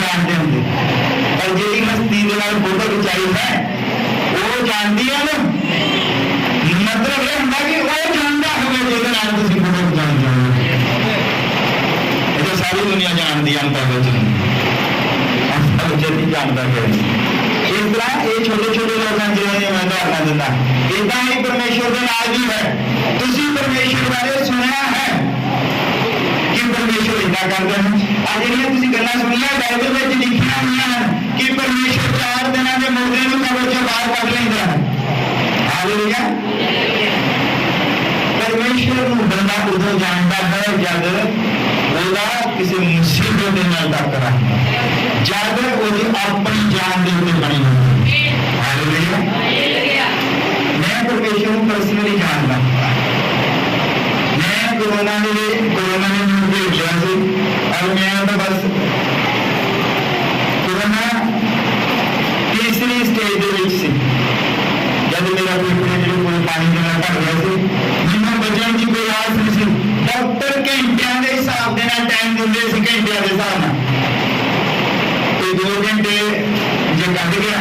जानते होंगे पर जी हस्ती फोटो खिंचाई है वो जानती है ना मतलब यह होंगे कि वो जानता होगा जिसे फोटो खिंचाना चाहोगे ये तो सारी दुनिया जानती है अनपढ़ बच्चे नहीं जानता है इस तरह ये छोटे छोटे लोग जिन्होंने मैं धरना दिता इदा ही परमेश्वर के नाल भी है तुसी परमेश्वर बारे सुनया है कि परमेश्वर इदा करते हैं आज जी गल्लां सुनिया बाइबल में लिखिया हुई कि परमेश्वर 4 दिनों के मुर्दे को कब्र चों बाहर कढ लैंदा है हालेलुया परमेश्वर को बंदा उदों जानता है जब ओदा किसी मुसीबत के नाल टकरा जब ओदी अपनी जान दे उत्ते बनी होंदी हालेलुया मैं परमेश्वर को पर्सनली जानता मैं कोरोना ने मुझे भेजा सी और मैं तो बस कोरोना तीसरी स्टेज जब मेरा कोई पानी देना घट गया मैंने बचन की कोई आस नहीं सी डॉक्टर घंटिया के हिसाब के टाइम देंगे घंटिया के हिसाब न 2 घंटे जो कट गया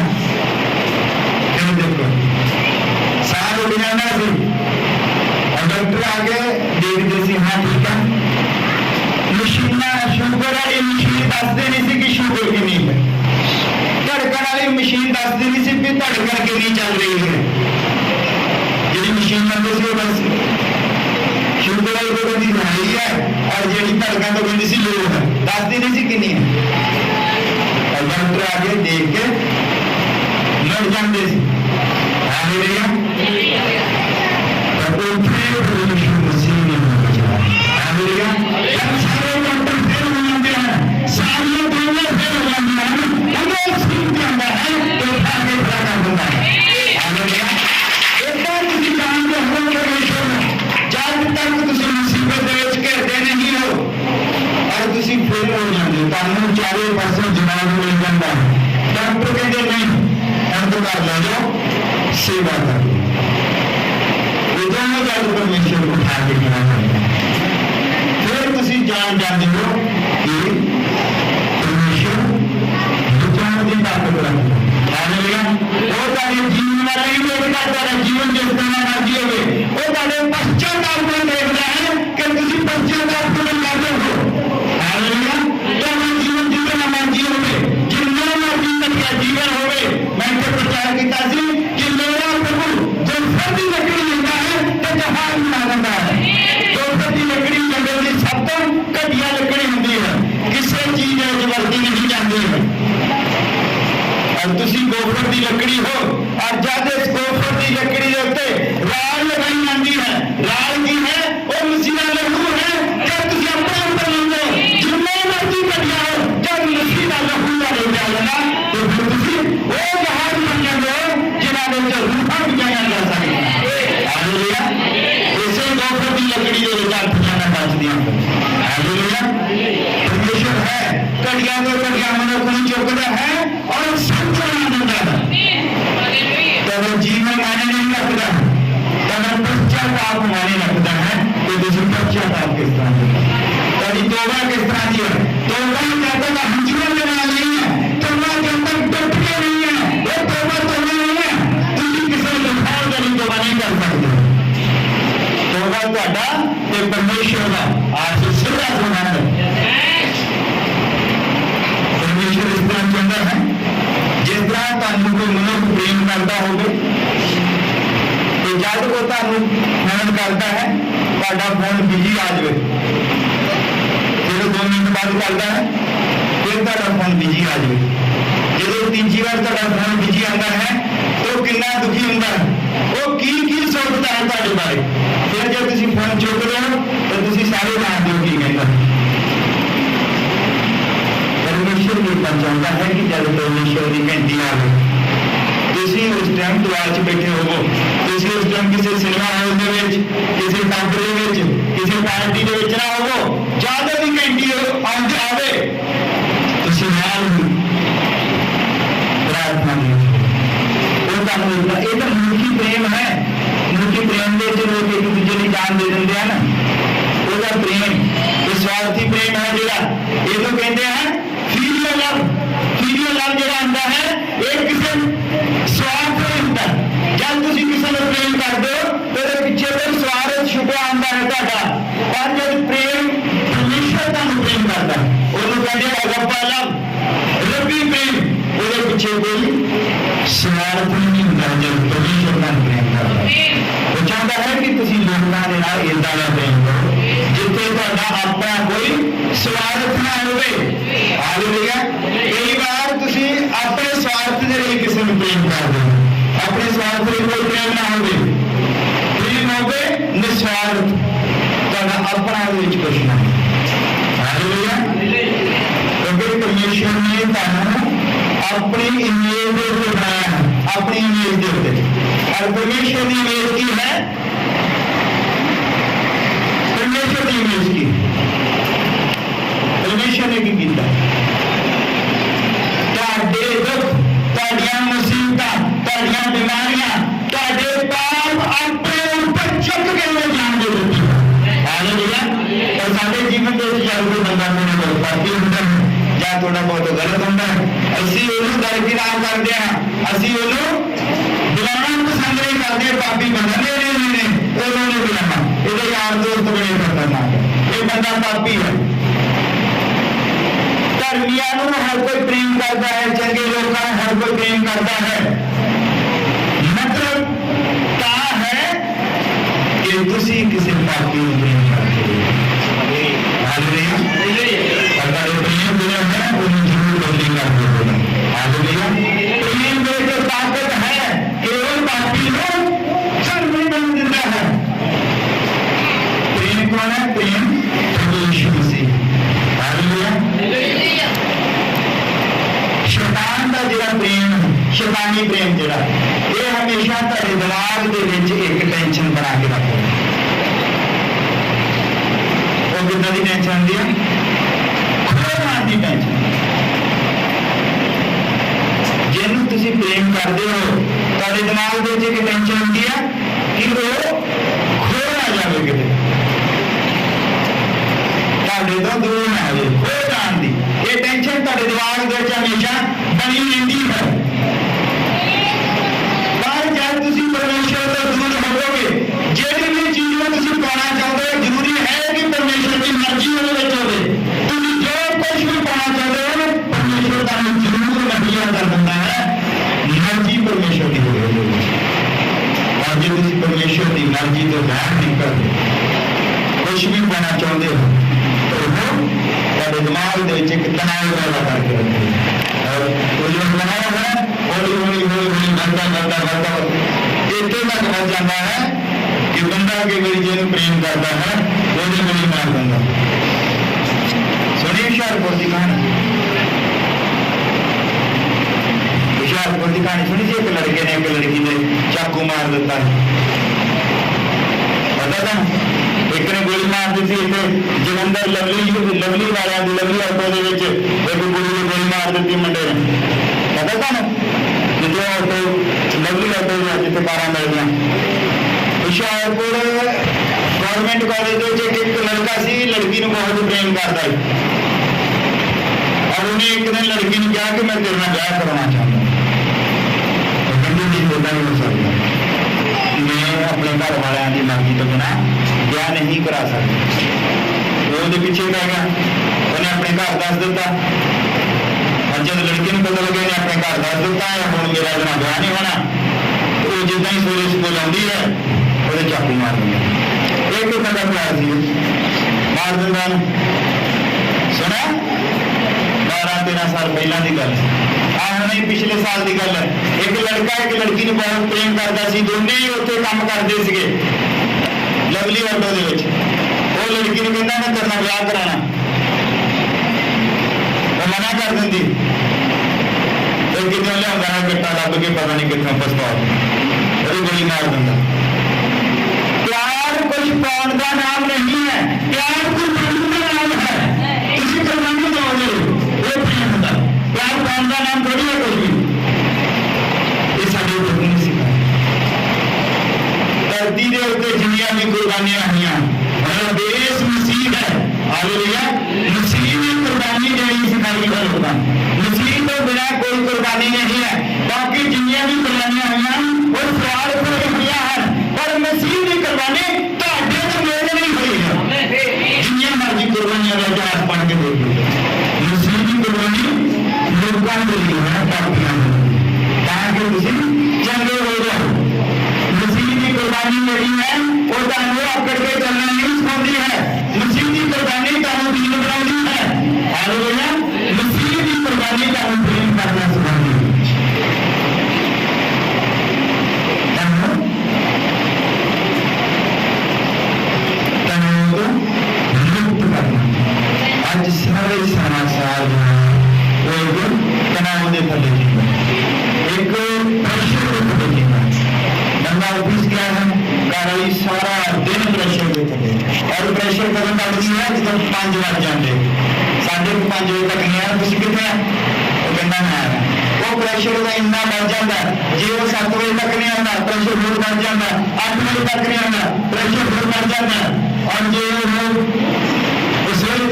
फिर देखो साह उड़ जाना सी और डॉक्टर आके देखते सी हाँ ठीक है मशीना शुगर वाली मशीन दसते नहीं सी कि शुगर कितनी है धड़कन वाली मशीन दसती नहीं सी कि धड़कन कितनी चल रही है जी मशीन लगती सी बस शुगर वाली को कहती हाई है और जी धड़कन तो कहती सी लो है दसती नहीं सी कितनी है और डॉक्टर आगे देख के लड़ जाते सी चारों पासों जवाब मिल जाता है डॉक्टर कहते नहीं हम तो कर लो सेवा कर दोनों गल परमेश्वर को उठा के खड़ा करना फिर तुम जान जाते हो कि परमेश्वर विचार की ताकत रखता हालेलुया वो तारे जीवन वाला ही देखता तारा जीवन जिस तरह मर्जी होवे वो तारे पश्चाताप को देखता है कि तुम पश्चाताप को करते हो हालेलुया तो हम जीवन जितना मर्जी होवे जितना मर्जी तक का जीवन होवे मैं तो प्रचार किया सी कि मेरा प्रभु जो सर्दी लकड़ी लेता है तो जहाज बना देता है जो सर्दी लकड़ी जंगल की सब तो घटिया लकड़ी होती है किसी चीज जबरती नहीं जाती है और तुसी गोफर की लकड़ी हो और जब इस गोफर की लकड़ी के उत्ते राल लगाई जाती है राल की है और मसीहा लहू है जब तुम अपने ऊपर लो जिन्ने मर्जी घटिया हो जब मसीहा लहू का ले जाएगा तो फिर तुम वो जहाज बन जाते हो जिन्होंने रूखा बिछाया जा सकता हालेलुया इसे गोफर की लकड़ी के विचार फसाना बच दिया हालेलुया परमेश्वर है घटिया तो घटिया मनुष्य को चुकता है और सब चला देता है तो जीवन माने नहीं रखता तब पश्चाताप माने रखता है तो दूसरी पश्चाताप किस तरह कभी तोबा किस तरह की है तोबा जब तक हंसने देना नहीं है तोबा जब तक डटके नहीं है वो तोबा नहीं है तुम किसी को खाओ जब तोबा नहीं कर सकते तोबा ਤੁਹਾਡਾ ਤੇ परमेश्वर का आशीष सिद्ध होना है परमेश्वर ਤੁਹਾਡਾ ਫੋਨ ਬਿਜੀ ਆ ਜਾਵੇ, ਜਦੋਂ 2 ਮਿੰਟ ਬਾਅਦ ਕਰਦਾ ਹੈ ਫਿਰ ਤੁਹਾਡਾ ਫੋਨ ਬਿਜੀ ਆ ਜਾਵੇ, ਜਦੋਂ ਤੀਜੀ ਵਾਰ ਤੁਹਾਡਾ ਫੋਨ ਬਿਜੀ ਆਉਂਦਾ ਹੈ ਤਾਂ ਉਹ ਕਿੰਨਾ ਦੁਖੀ ਹੁੰਦਾ ਹੈ, ਉਹ ਕੀ ਸੋਚਦਾ ਹੈ ਤੁਹਾਡੇ ਬਾਰੇ। ਫਿਰ ਜੇ ਤੁਸੀਂ ਫੋਨ ਚੁੱਕ ਰਹੇ ਹੋ ਤਾਂ ਤੁਸੀਂ ਸਾਰੇ ਜਾਣਦੇ ਹੋ ਕੀ ਕਹਿੰਦਾ। ਪਰਮੇਸ਼ਰ ਵੀ ਚਾਹੁੰਦਾ ਹੈ ਕਿ ਜਦ ਪਰਮੇਸ਼ਰ ਦੀ ਘੰਟੀ ਆਵੇ ਤੁਸੀਂ ਉਸ ਟਾਈਮ ਦੁਆਰ 'ਚ ਬੈਠੇ ਹੋਵੋ, ਤੁਸੀਂ ਉਸ ਟਾਈਮ ਕਿਸੇ ਸਿਨੇਮਾ ਹਾਲ ਦੇ ਵਿੱਚ, ਕਿਸੇ ਪੱਬ ਦੇ ਵਿੱਚ, ਕਿਸੇ ਪਾਰਟੀ ਦੇ ਵਿੱਚ ਨਾ ਹੋਵੋ। ਜਦੋਂ ਦੀ ਘੰਟੀ ਆਵੇ ਤੁਸੀਂ ਨਾਲ ਪ੍ਰਾਰਥਨਾ ਕਰੋ। ਉਹ ਤੁਹਾਨੂੰ ਇਹ ਤਾਂ ਮਨੁੱਖੀ ਪ੍ਰੇਮ ਹੈ। ਮਨੁੱਖੀ ਪ੍ਰੇਮ ਦੇ ਵਿੱਚ ਲੋਕ ਇੱਕ ਦੂਜੇ ਨੂੰ ਜਾਨ ਦੇ ਦਿੰਦੇ ਹਨ। ਉਹਦਾ ਪ੍ਰੇਮ ਇਹ ਸਵਾਰਥੀ ਪ੍ਰੇਮ ਹੈ ਜਿਹੜਾ ਇਹਨੂੰ ਕਹਿੰਦੇ ਹਨ ਫੀਲੀਅਲ ਲਵ। ਫੀਲੀਅਲ ਲਵ ਜਿਹੜਾ ਹੁੰਦਾ ਹੈ ਇਹ ਕਿਸੇ ਸਵਾਰਥ ਨਹੀਂ ਹੁੰਦਾ। ਜਦ ਤੁਸੀਂ ਕਿਸੇ ਨੂੰ ਪ੍ਰੇਮ ਕਰਦੇ ਹੋ ਉਹਦੇ ਪਿੱਛੇ ਕੋਈ ਸਵਾਰਥ ਛੁਪਿਆ ਹੁੰਦਾ ਹੈ ਤੁਹਾਡਾ। ਪਰ ਜਦ ਪ੍ਰੇਮ ਪਰਮੇਸ਼ਰ ਤੁਹਾਨੂੰ ਪ੍ਰੇਮ ਕਰਦਾ ਉਹਨੂੰ ਕਹਿੰਦੇ ਅਗਾਪਾ ਲਵ, ਰੱਬੀ ਪ੍ਰੇਮ। ਉਹਦੇ ਪਿੱਛੇ ਕੋਈ ਸਵਾਰਥ ਨਹੀਂ ਹੁੰਦਾ। ਜਦ ਪਰਮੇਸ਼ਰ ਨਾਲ ਪ੍ਰੇਮ ਕਰਦਾ ਉਹ ਚਾਹੁੰਦਾ ਹੈ ਕਿ ਤੁਸੀਂ ਲੋਕਾਂ ਦੇ ਨਾਲ ਏਦਾਂ ਦਾ ਪ੍ਰੇਮ ਕਰੋ ਜਿੱਥੇ ਤੁਹਾਡਾ ਆਪਣਾ ਕੋਈ ਸਵਾਰਥ ਨਾ ਹੋਵੇ। ਹਾਲੇਲੂਇਆ। ਕਈ ਵਾਰ ਤੁਸੀਂ ਆਪਣੇ ਸਵਾਰਥ ਦੇ ਲਈ ਕਿਸੇ ਨੂੰ ਪ੍ਰੇਮ ਕਰਦੇ ਹੋ, ਆਪਣੇ ਸਵਾਰਥ ਲਈ ਕੋਈ ਪ੍ਰੇਮ ਨਾ ਹੋਵੇ, ਪ੍ਰੇਮ ਹੋਵੇ ਨਿਸਵਾਰਥ, ਤੁਹਾਡਾ ਆਪਣਾ ਉਹਦੇ ਵਿੱਚ ਕੁਛ ਨਾ। ਹਾਲੇਲੂਇਆ। ਕਿਉਂਕਿ ਪਰਮੇਸ਼ਰ ਨੇ ਤੁਹਾਨੂੰ ਆਪਣੀ ਇਮੇਜ ਦੇ ਉੱਤੇ ਬਣਾਇਆ ਹੈ, ਆਪਣੀ ਇਮੇਜ ਦੇ ਉੱਤੇ। और परमेश्वर की इमेज की है, परमेश्वर की इमेज की परमेश्वर ने की किया। तुहाडे दुख, तुहाडियां मुसीबतां, तुहाडियां बीमारियां, तुहाडे पाप अपने ऊपर चुक के ले जाने देते। हालेलुया। और साडे जीवन दे विच जब कोई बंदा मेरे कोल पापी हुंदा है ਜਾਂ थोड़ा बहुत गलत हुंदा है, ਅਸੀਂ ਉਹਨੂੰ ਦਰਕਿਨਾਰ ਕਰਦੇ ਹਾਂ, ਅਸੀਂ ਉਹਨੂੰ बुलाना पसंद नहीं करते। पापी बंदा नहीं बुलाना, ये यार दोस्त बड़े खतरनाक है, ये बंदा पापी है। धर्मिया हर कोई प्रेम करता है, चंगे लोगों को हर कोई प्रेम करता है। मतलब क्या है कि तुसी किसी पापी को प्रेम करते हो। हालेलुया। अगर प्रेम जो है उन्हें जरूर बदली कर दो। हालेलुया। प्रेम में जो ताकत है केवल पापी लोग सर में बन देता है। प्रेम कौन है? प्रेम प्रभु यीशु मसीह। हालेलुया। शैतान का जो प्रेम, शैतानी प्रेम जो ये हमेशा तेरे दिमाग के विच एक टेंशन बना के रखता है। वो कितना की टेंशन आती है? खोना की टेंशन। जिन्होंने तुसी प्रेम करते हो ਤੁਹਾਡੇ ਦਿਮਾਗ ਦੇ ਵਿੱਚ ਇੱਕ ਟੈਨਸ਼ਨ ਹੁੰਦੀ ਹੈ ਕਿ ਉਹ ਖੋ ਨਾ ਜਾਵੇ, ਕਿਤੇ ਤੁਹਾਡੇ ਤੋਂ ਦੂਰ ਨਾ ਹੋ ਜਾਵੇ, ਖੋ ਜਾਣ ਦੀ ਇਹ ਟੈਨਸ਼ਨ ਤੁਹਾਡੇ ਦਿਮਾਗ ਦੇ ਵਿੱਚ ਹਮੇਸ਼ਾ ਬਣੀ ਰਹਿੰਦੀ ਹੈ। ਪਰ ਜਦ ਤੁਸੀਂ ਪਰਮੇਸ਼ਰ ਤੋਂ ਦੂਰ ਹੋਵੋਗੇ, ਜਿਹੜੀ ਵੀ ਚੀਜ਼ ਨੂੰ ਤੁਸੀਂ ਪਾਉਣਾ ਚਾਹੁੰਦੇ ਹੋ, ਜ਼ਰੂਰੀ ਹੈ ਕਿ ਪਰਮੇਸ਼ਰ ਦੀ ਮਰਜ਼ੀ ਉਹਦੇ ਵਿੱਚ ਹੋਵੇ। ਤੁਸੀਂ ਜੋ ਕੁਝ ਵੀ ਪਾਉਣਾ ਚਾਹੁੰਦੇ ਹੋ ਪਰਮੇਸ਼ਰ ਤੁਹਾਨੂੰ ਜ਼ਰੂਰ ਮੁਹੱਈਆ ਕਰ ਦਿੰਦਾ ਹੈ। मर्जी परमेश्वर की हो रही है। और जो तुम परमेश्वर की मर्जी तो बाहर निकल कुछ भी पाना चाहते हो तो वो तेरे दिमाग के एक तनाव पैदा करके रखते हैं। और वो जो तनाव है हौली हौली बढ़ता इतने तक बढ़ जाता है कि बंदा के बारी जो प्रेम करता है वो गोली मार देंगे। सुनिए हुशियारपुर की कहानी। हुशियारपुर की कहानी सुनी थी। एक लड़के ने एक लड़की ने चाकू मार दिता है, पता था। एक ने गोली मार दी थी। जलंधर लवली वाले लवली ऑटो के एक कुड़ी ने गोली मार दी मुंडे ने, पता था ना। जितने ऑटो लवली ऑटो जितने कारा मिल गया। हुशियारपुर गवर्नमेंट कॉलेज एक लड़का सी लड़की को बहुत प्रेम करता है और उन्हें एक दिन लड़की ने कहा कि मैं तेरे नाल ब्याह करवाना चाहता हूँ। होता नहीं हो सकता, मैं अपने घर वाले की मर्जी तो बिना ब्याह नहीं करा सकता। वो पीछे पै गया, उन्हें अपने घर दस दिता। और जब लड़की को पता लगे अपने घर दस दिता है हम मेरा बिना ब्याह नहीं होना, तो वो जिदा ही सूरज स्कूल आती है वो चाकू मार दिया। एक बंदा का प्यार सी मार दिंदा सुना 12-13 साल पहला की गल नहीं पिछले साल की गल है एक लड़का एक लड़की ने बहुत प्रेम करता सी दोने ही उत्थे काम करते सीगे लवली वर्डो दे विच वो लड़की ने कहना मैं तेरे नाल विआह कराना वो मना कर दिंदी फिर कितों लिया कट्टा लभ के पता नहीं कितों पिस्तौल गोली मार दिंदा प्यार कुछ पाउण का नाम नहीं है प्यार कुछ का नाम है किसी कुर्बानी दोगे वो प्रेम होता प्यार पाउण का नाम थोड़ी है कुछ भी ये साडे गुरु ने सिखाया धरती के उत्ते जिन्नियां भी कुर्बानियां हुईयां मतलब देश मसीह है हालेलुया मसीह ने कुर्बानी देनी सिखाई है लोगों मसीह तो बिना कोई कुर्बानी नहीं है बाकी जिन्नियां भी कुर्बानियां हुईयां वो स्वार्थ से हुईयां हैं पर मसीह की कुर्बानी ਤੁਹਾਡੇ ਤੋਂ ਮੇਰੇ ਨਹੀਂ ਹੋਈ ਹੈ ਜਿੰਨੀਆਂ ਮਰਜ਼ੀ ਕੁਰਬਾਨੀਆਂ ਦਾ ਇਤਿਹਾਸ ਪੜ੍ਹ ਕੇ ਦੇਖ ਲਓ ਮਸੀਹ ਦੀ ਕੁਰਬਾਨੀ ਲੋਕਾਂ ਦੇ ਲਈ ਹੈ ਪਾਪੀਆਂ ਦੇ ਲਈ ਤਾਂ ਕਿ ਤੁਸੀਂ ਚੰਗੇ ਹੋ ਜਾਓ ਮਸੀਹ ਦੀ ਕੁਰਬਾਨੀ ਜਿਹੜੀ ਹੈ ਉਹ ਤੁਹਾਨੂੰ ਆਕੜ ਕੇ ਚੱਲਣਾ ਨਹੀਂ ਸਿਖਾਉਂਦੀ ਹੈ ਮਸੀਹ ਦੀ ਕੁਰਬਾਨੀ ਤੁਹਾਨੂੰ ਦੀਨ ਬਣਾਉਂਦੀ ਹੈ ਹਾਲੇਲੂਇਆ ਮਸੀਹ ਦੀ ਕੁਰਬਾਨੀ ਤੁਹਾਨੂੰ ਪ੍ਰੇਮ ਕਰਨਾ ਸਿਖਾਉਂਦੀ ਹੈ आज सारे समाचार वो एक तनाव के थले एक प्रेशर के थले बंदा ऑफिस गया है घर सारा दिन प्रेशर के थले और प्रेशर करने का है जो 5 बज जाते 5:30 बजे तक नहीं आया तुम कितने वो कहना मैं वो प्रेशर का इन्ना बढ़ जाता जे वो 7 बजे तक नहीं आता प्रेशर बहुत बढ़ जाता 8 बजे तक नहीं आता प्रेशर बहुत बढ़ जाता और जो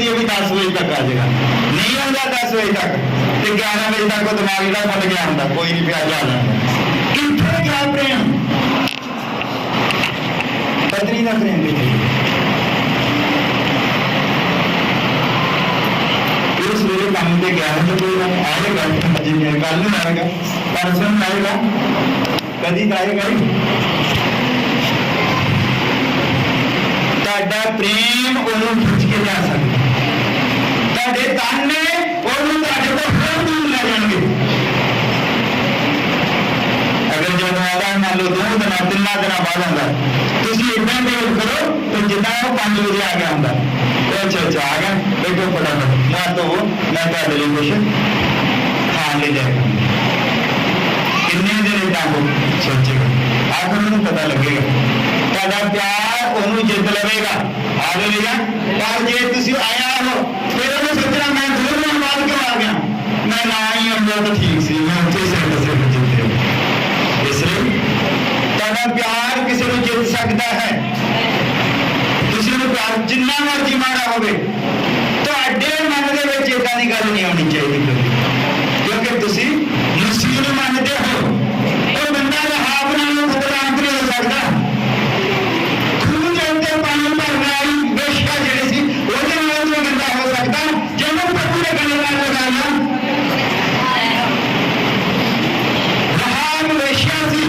भी 10 बजे तक आ जाएगा नहीं आता 10 बजे तक तो 11 बजे तक वो दिमाग का फट गया आता कोई नहीं प्यार जा कितने क्या प्रेम पत्नी का प्रेम भी सवेरे काम पे गया तो कोई आएगा अजी कल नहीं आएगा परसों आएगा कभी आएगा ਤੁਹਾਡਾ प्रेम ਉਹਨੂੰ ਖਿੱਚ ਕੇ ਜਾ ਸਕਦਾ ਤੁਹਾਡੇ ਤਾਨੇ ਉਹਨੂੰ ਤੁਹਾਡੇ ਤੋਂ ਹੋਰ ਦੂਰ ਲੈ ਜਾਣਗੇ ਅਗਰ ਜਦੋਂ ਆਦਾ ਮੰਨ ਲਓ 2 ਦਿਨਾਂ 3 ਦਿਨਾਂ ਬਾਅਦ ਆਉਂਦਾ ਤੁਸੀਂ ਇਦਾਂ ਦੇ ਕਰੋ ਤੇ ਜਿੱਦਾਂ ਉਹ 5 ਵਜੇ ਆ ਗਿਆ ਹੁੰਦਾ ਉਹ ਅੱਛਾ ਆ ਗਿਆ ਬੈਠੋ ਫਟਾਫਟ ਮੈਂ ਤੁਹਾਡੇ ਲਈ ਕੁਛ ਖਾਣ ਲੈ ਜਾਏਗਾ ਕਿੰਨੇ ਦਿਨ ਇਦਾਂ ਸੋਚੇਗਾ ਆਖਰ ਨੂੰ ਪਤਾ ਲੱਗੇਗਾ ਤੁਹਾਡਾ ਪਿਆਰ ਉਹਨੂੰ ਜਿੱਤ ਲਵੇਗਾ ਹਾਲੇਲੂਇਆ ਪਰ ਜੇ ਤੁਸੀਂ ਆਇਆ ਹੋ ਫਿਰ ਉਹਨੂੰ ਸੋਚਣਾ ਮੈਂ 2 ਦਿਨ ਬਾਅਦ ਕਿਉਂ ਆ ਗਿਆ ਮੈਂ ਨਾ ਹੀ ਆਉਂਦਾ ਤਾਂ ਠੀਕ ਸੀ ਮੈਂ ਉੱਥੇ ਸਿਰ ਜਿੱਤੇ ਇਸ ਲਈ ਤੁਹਾਡਾ ਪਿਆਰ ਕਿਸੇ ਨੂੰ ਜਿੱਤ ਸਕਦਾ ਹੈ ਕਿਸੇ ਨੂੰ ਪਿਆਰ ਜਿੰਨਾ ਮਰਜ਼ੀ ਮਾੜਾ ਹੋਵੇ ਤੁਹਾਡੇ ਮਨ ਦੇ ਵਿੱਚ ਏਦਾਂ ਦੀ ਗੱਲ ਨਹੀਂ ਆਉਣੀ ਚਾਹੀਦੀ ਕਿਉਂਕਿ ਤੁਸੀਂ ਮਸੀਹ ਨੂੰ ਮੰਨਦੇ ਹੋ ਉਹ ਬੰਦਾ ਰਹਾਬ ਨਾਲ ਖਤਰਨਾਕ ਨਹੀਂ ਹੋ ਸਕਦਾ पानी भरने वाली बेशका जेड़ी सी ओदे नाल भी गंदा हो सकता जब प्रभु ने गले नाल लगाया रहाब बेशका सी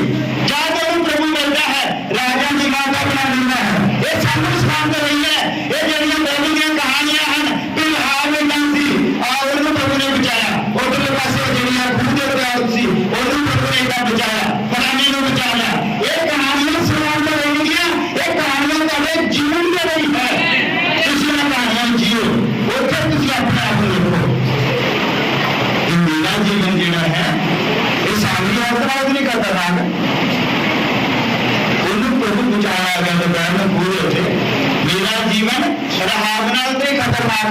जब प्रभु मिलता है राजा की माता बना देता है ये सानू सिखाते रही है ये जेड़ियां बाइबल दी कहानियां हैं कि रहाब नाम सी और प्रभु ने बचाया उधरले पासे जेड़ियां खूह दे प्यार सी ओनू प्रभु ने बचाया फलाने को बचाया ये कहानियां सुनाते रहेंगियां ये कहानियां जीवन में नहीं है किसी ने कहा जियो उसे किसी अपने आप को देखो मेरा जीवन जीना है ये सामने औरत नहीं करता था प्रभु बचाया आ गया दोपहर में पूरे होते मेरा जीवन रहाब नाल तो खतरनाक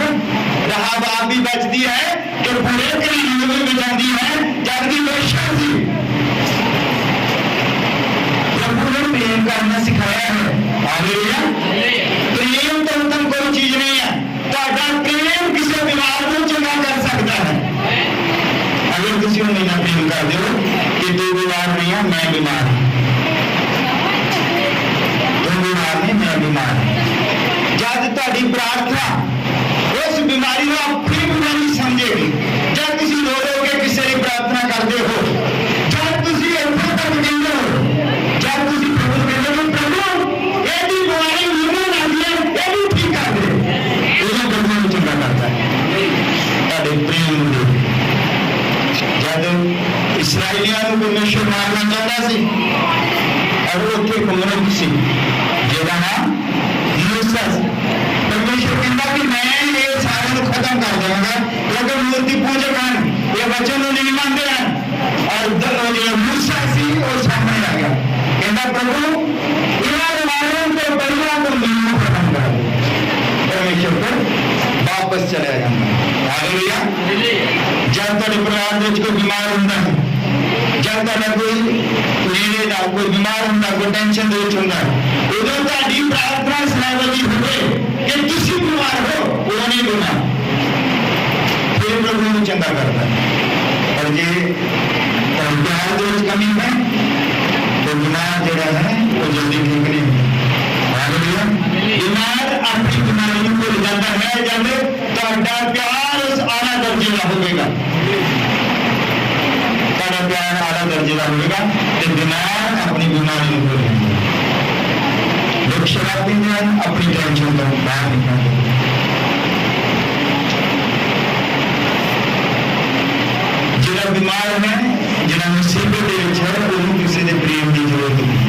रहाब आप भी बचती है तो पूरे करीब में बचाती है जबकि बेशक थी प्रभु ने प्रेम करना सिखाया है हालेलुया प्रेम तो उत्तम कोई चीज नहीं है ਤੁਹਾਡਾ प्रेम किसी बीमार को चंगा कर सकता है अगर किसी को नहीं प्रेम कर दो कि तू बीमार नहीं है मैं बीमार हूं तू बीमार नहीं मैं बीमार हूं जब ਤੁਹਾਡੀ प्रार्थना उस बीमारी को अपनी बीमारी समझेगी जब तुम रो रोके किसी की प्रार्थना करते हो जब तुम इतने तक कहते हो जब तुम प्रभु कहते हो प्रभु यदि बीमारी मुझे ना इस्राएलियों को परमेश्वर मारना चाहता सी और उत्थे एक मनुष्य सी जिहदा नाम मूसा सी। परमेश्वर कहता कि मैं ये सारे को खत्म कर देवांगा क्योंकि मूर्ति पूजक हैं, ये वचन को नहीं मानते हैं। और जो मूसा सी वो सामने आ गया, कहता प्रभु इन्होंने मानों को परिवार को नहीं खत्म कर दो। परमेश्वर को वापस चले जाना। हालेलुया। जब तेरे परिवार में कोई बीमार होता है, जब तेरा कोई नेड़े का कोई बीमार होता, कोई टेंशन दे होता है, उदों ताड़ी प्रार्थना इस लेवल की होवे कि तुसी बीमार हो वो नहीं होना, फिर प्रभु को चंगा करता है। और ये प्यार दे कमी है तो बीमार जड़ा है वो जल्दी ठीक नहीं होता। हालेलुया। बीमार अपनी बीमारी को भूल जाता है जब ਤੁਹਾਡਾ प्यार उस आला दर्जे का होगा, ਤੁਹਾਡਾ प्यार आला दर्जे का होगा तो बीमार अपनी बीमारी को भूल जाएंगे। लोग शराब पीते हैं, अपनी टेंशन को बाहर निकालते हैं। जिहड़ा बीमार है, जिहड़ा मुसीबत दे विच है, उन्हें किसी के प्रेम की जरूरत नहीं।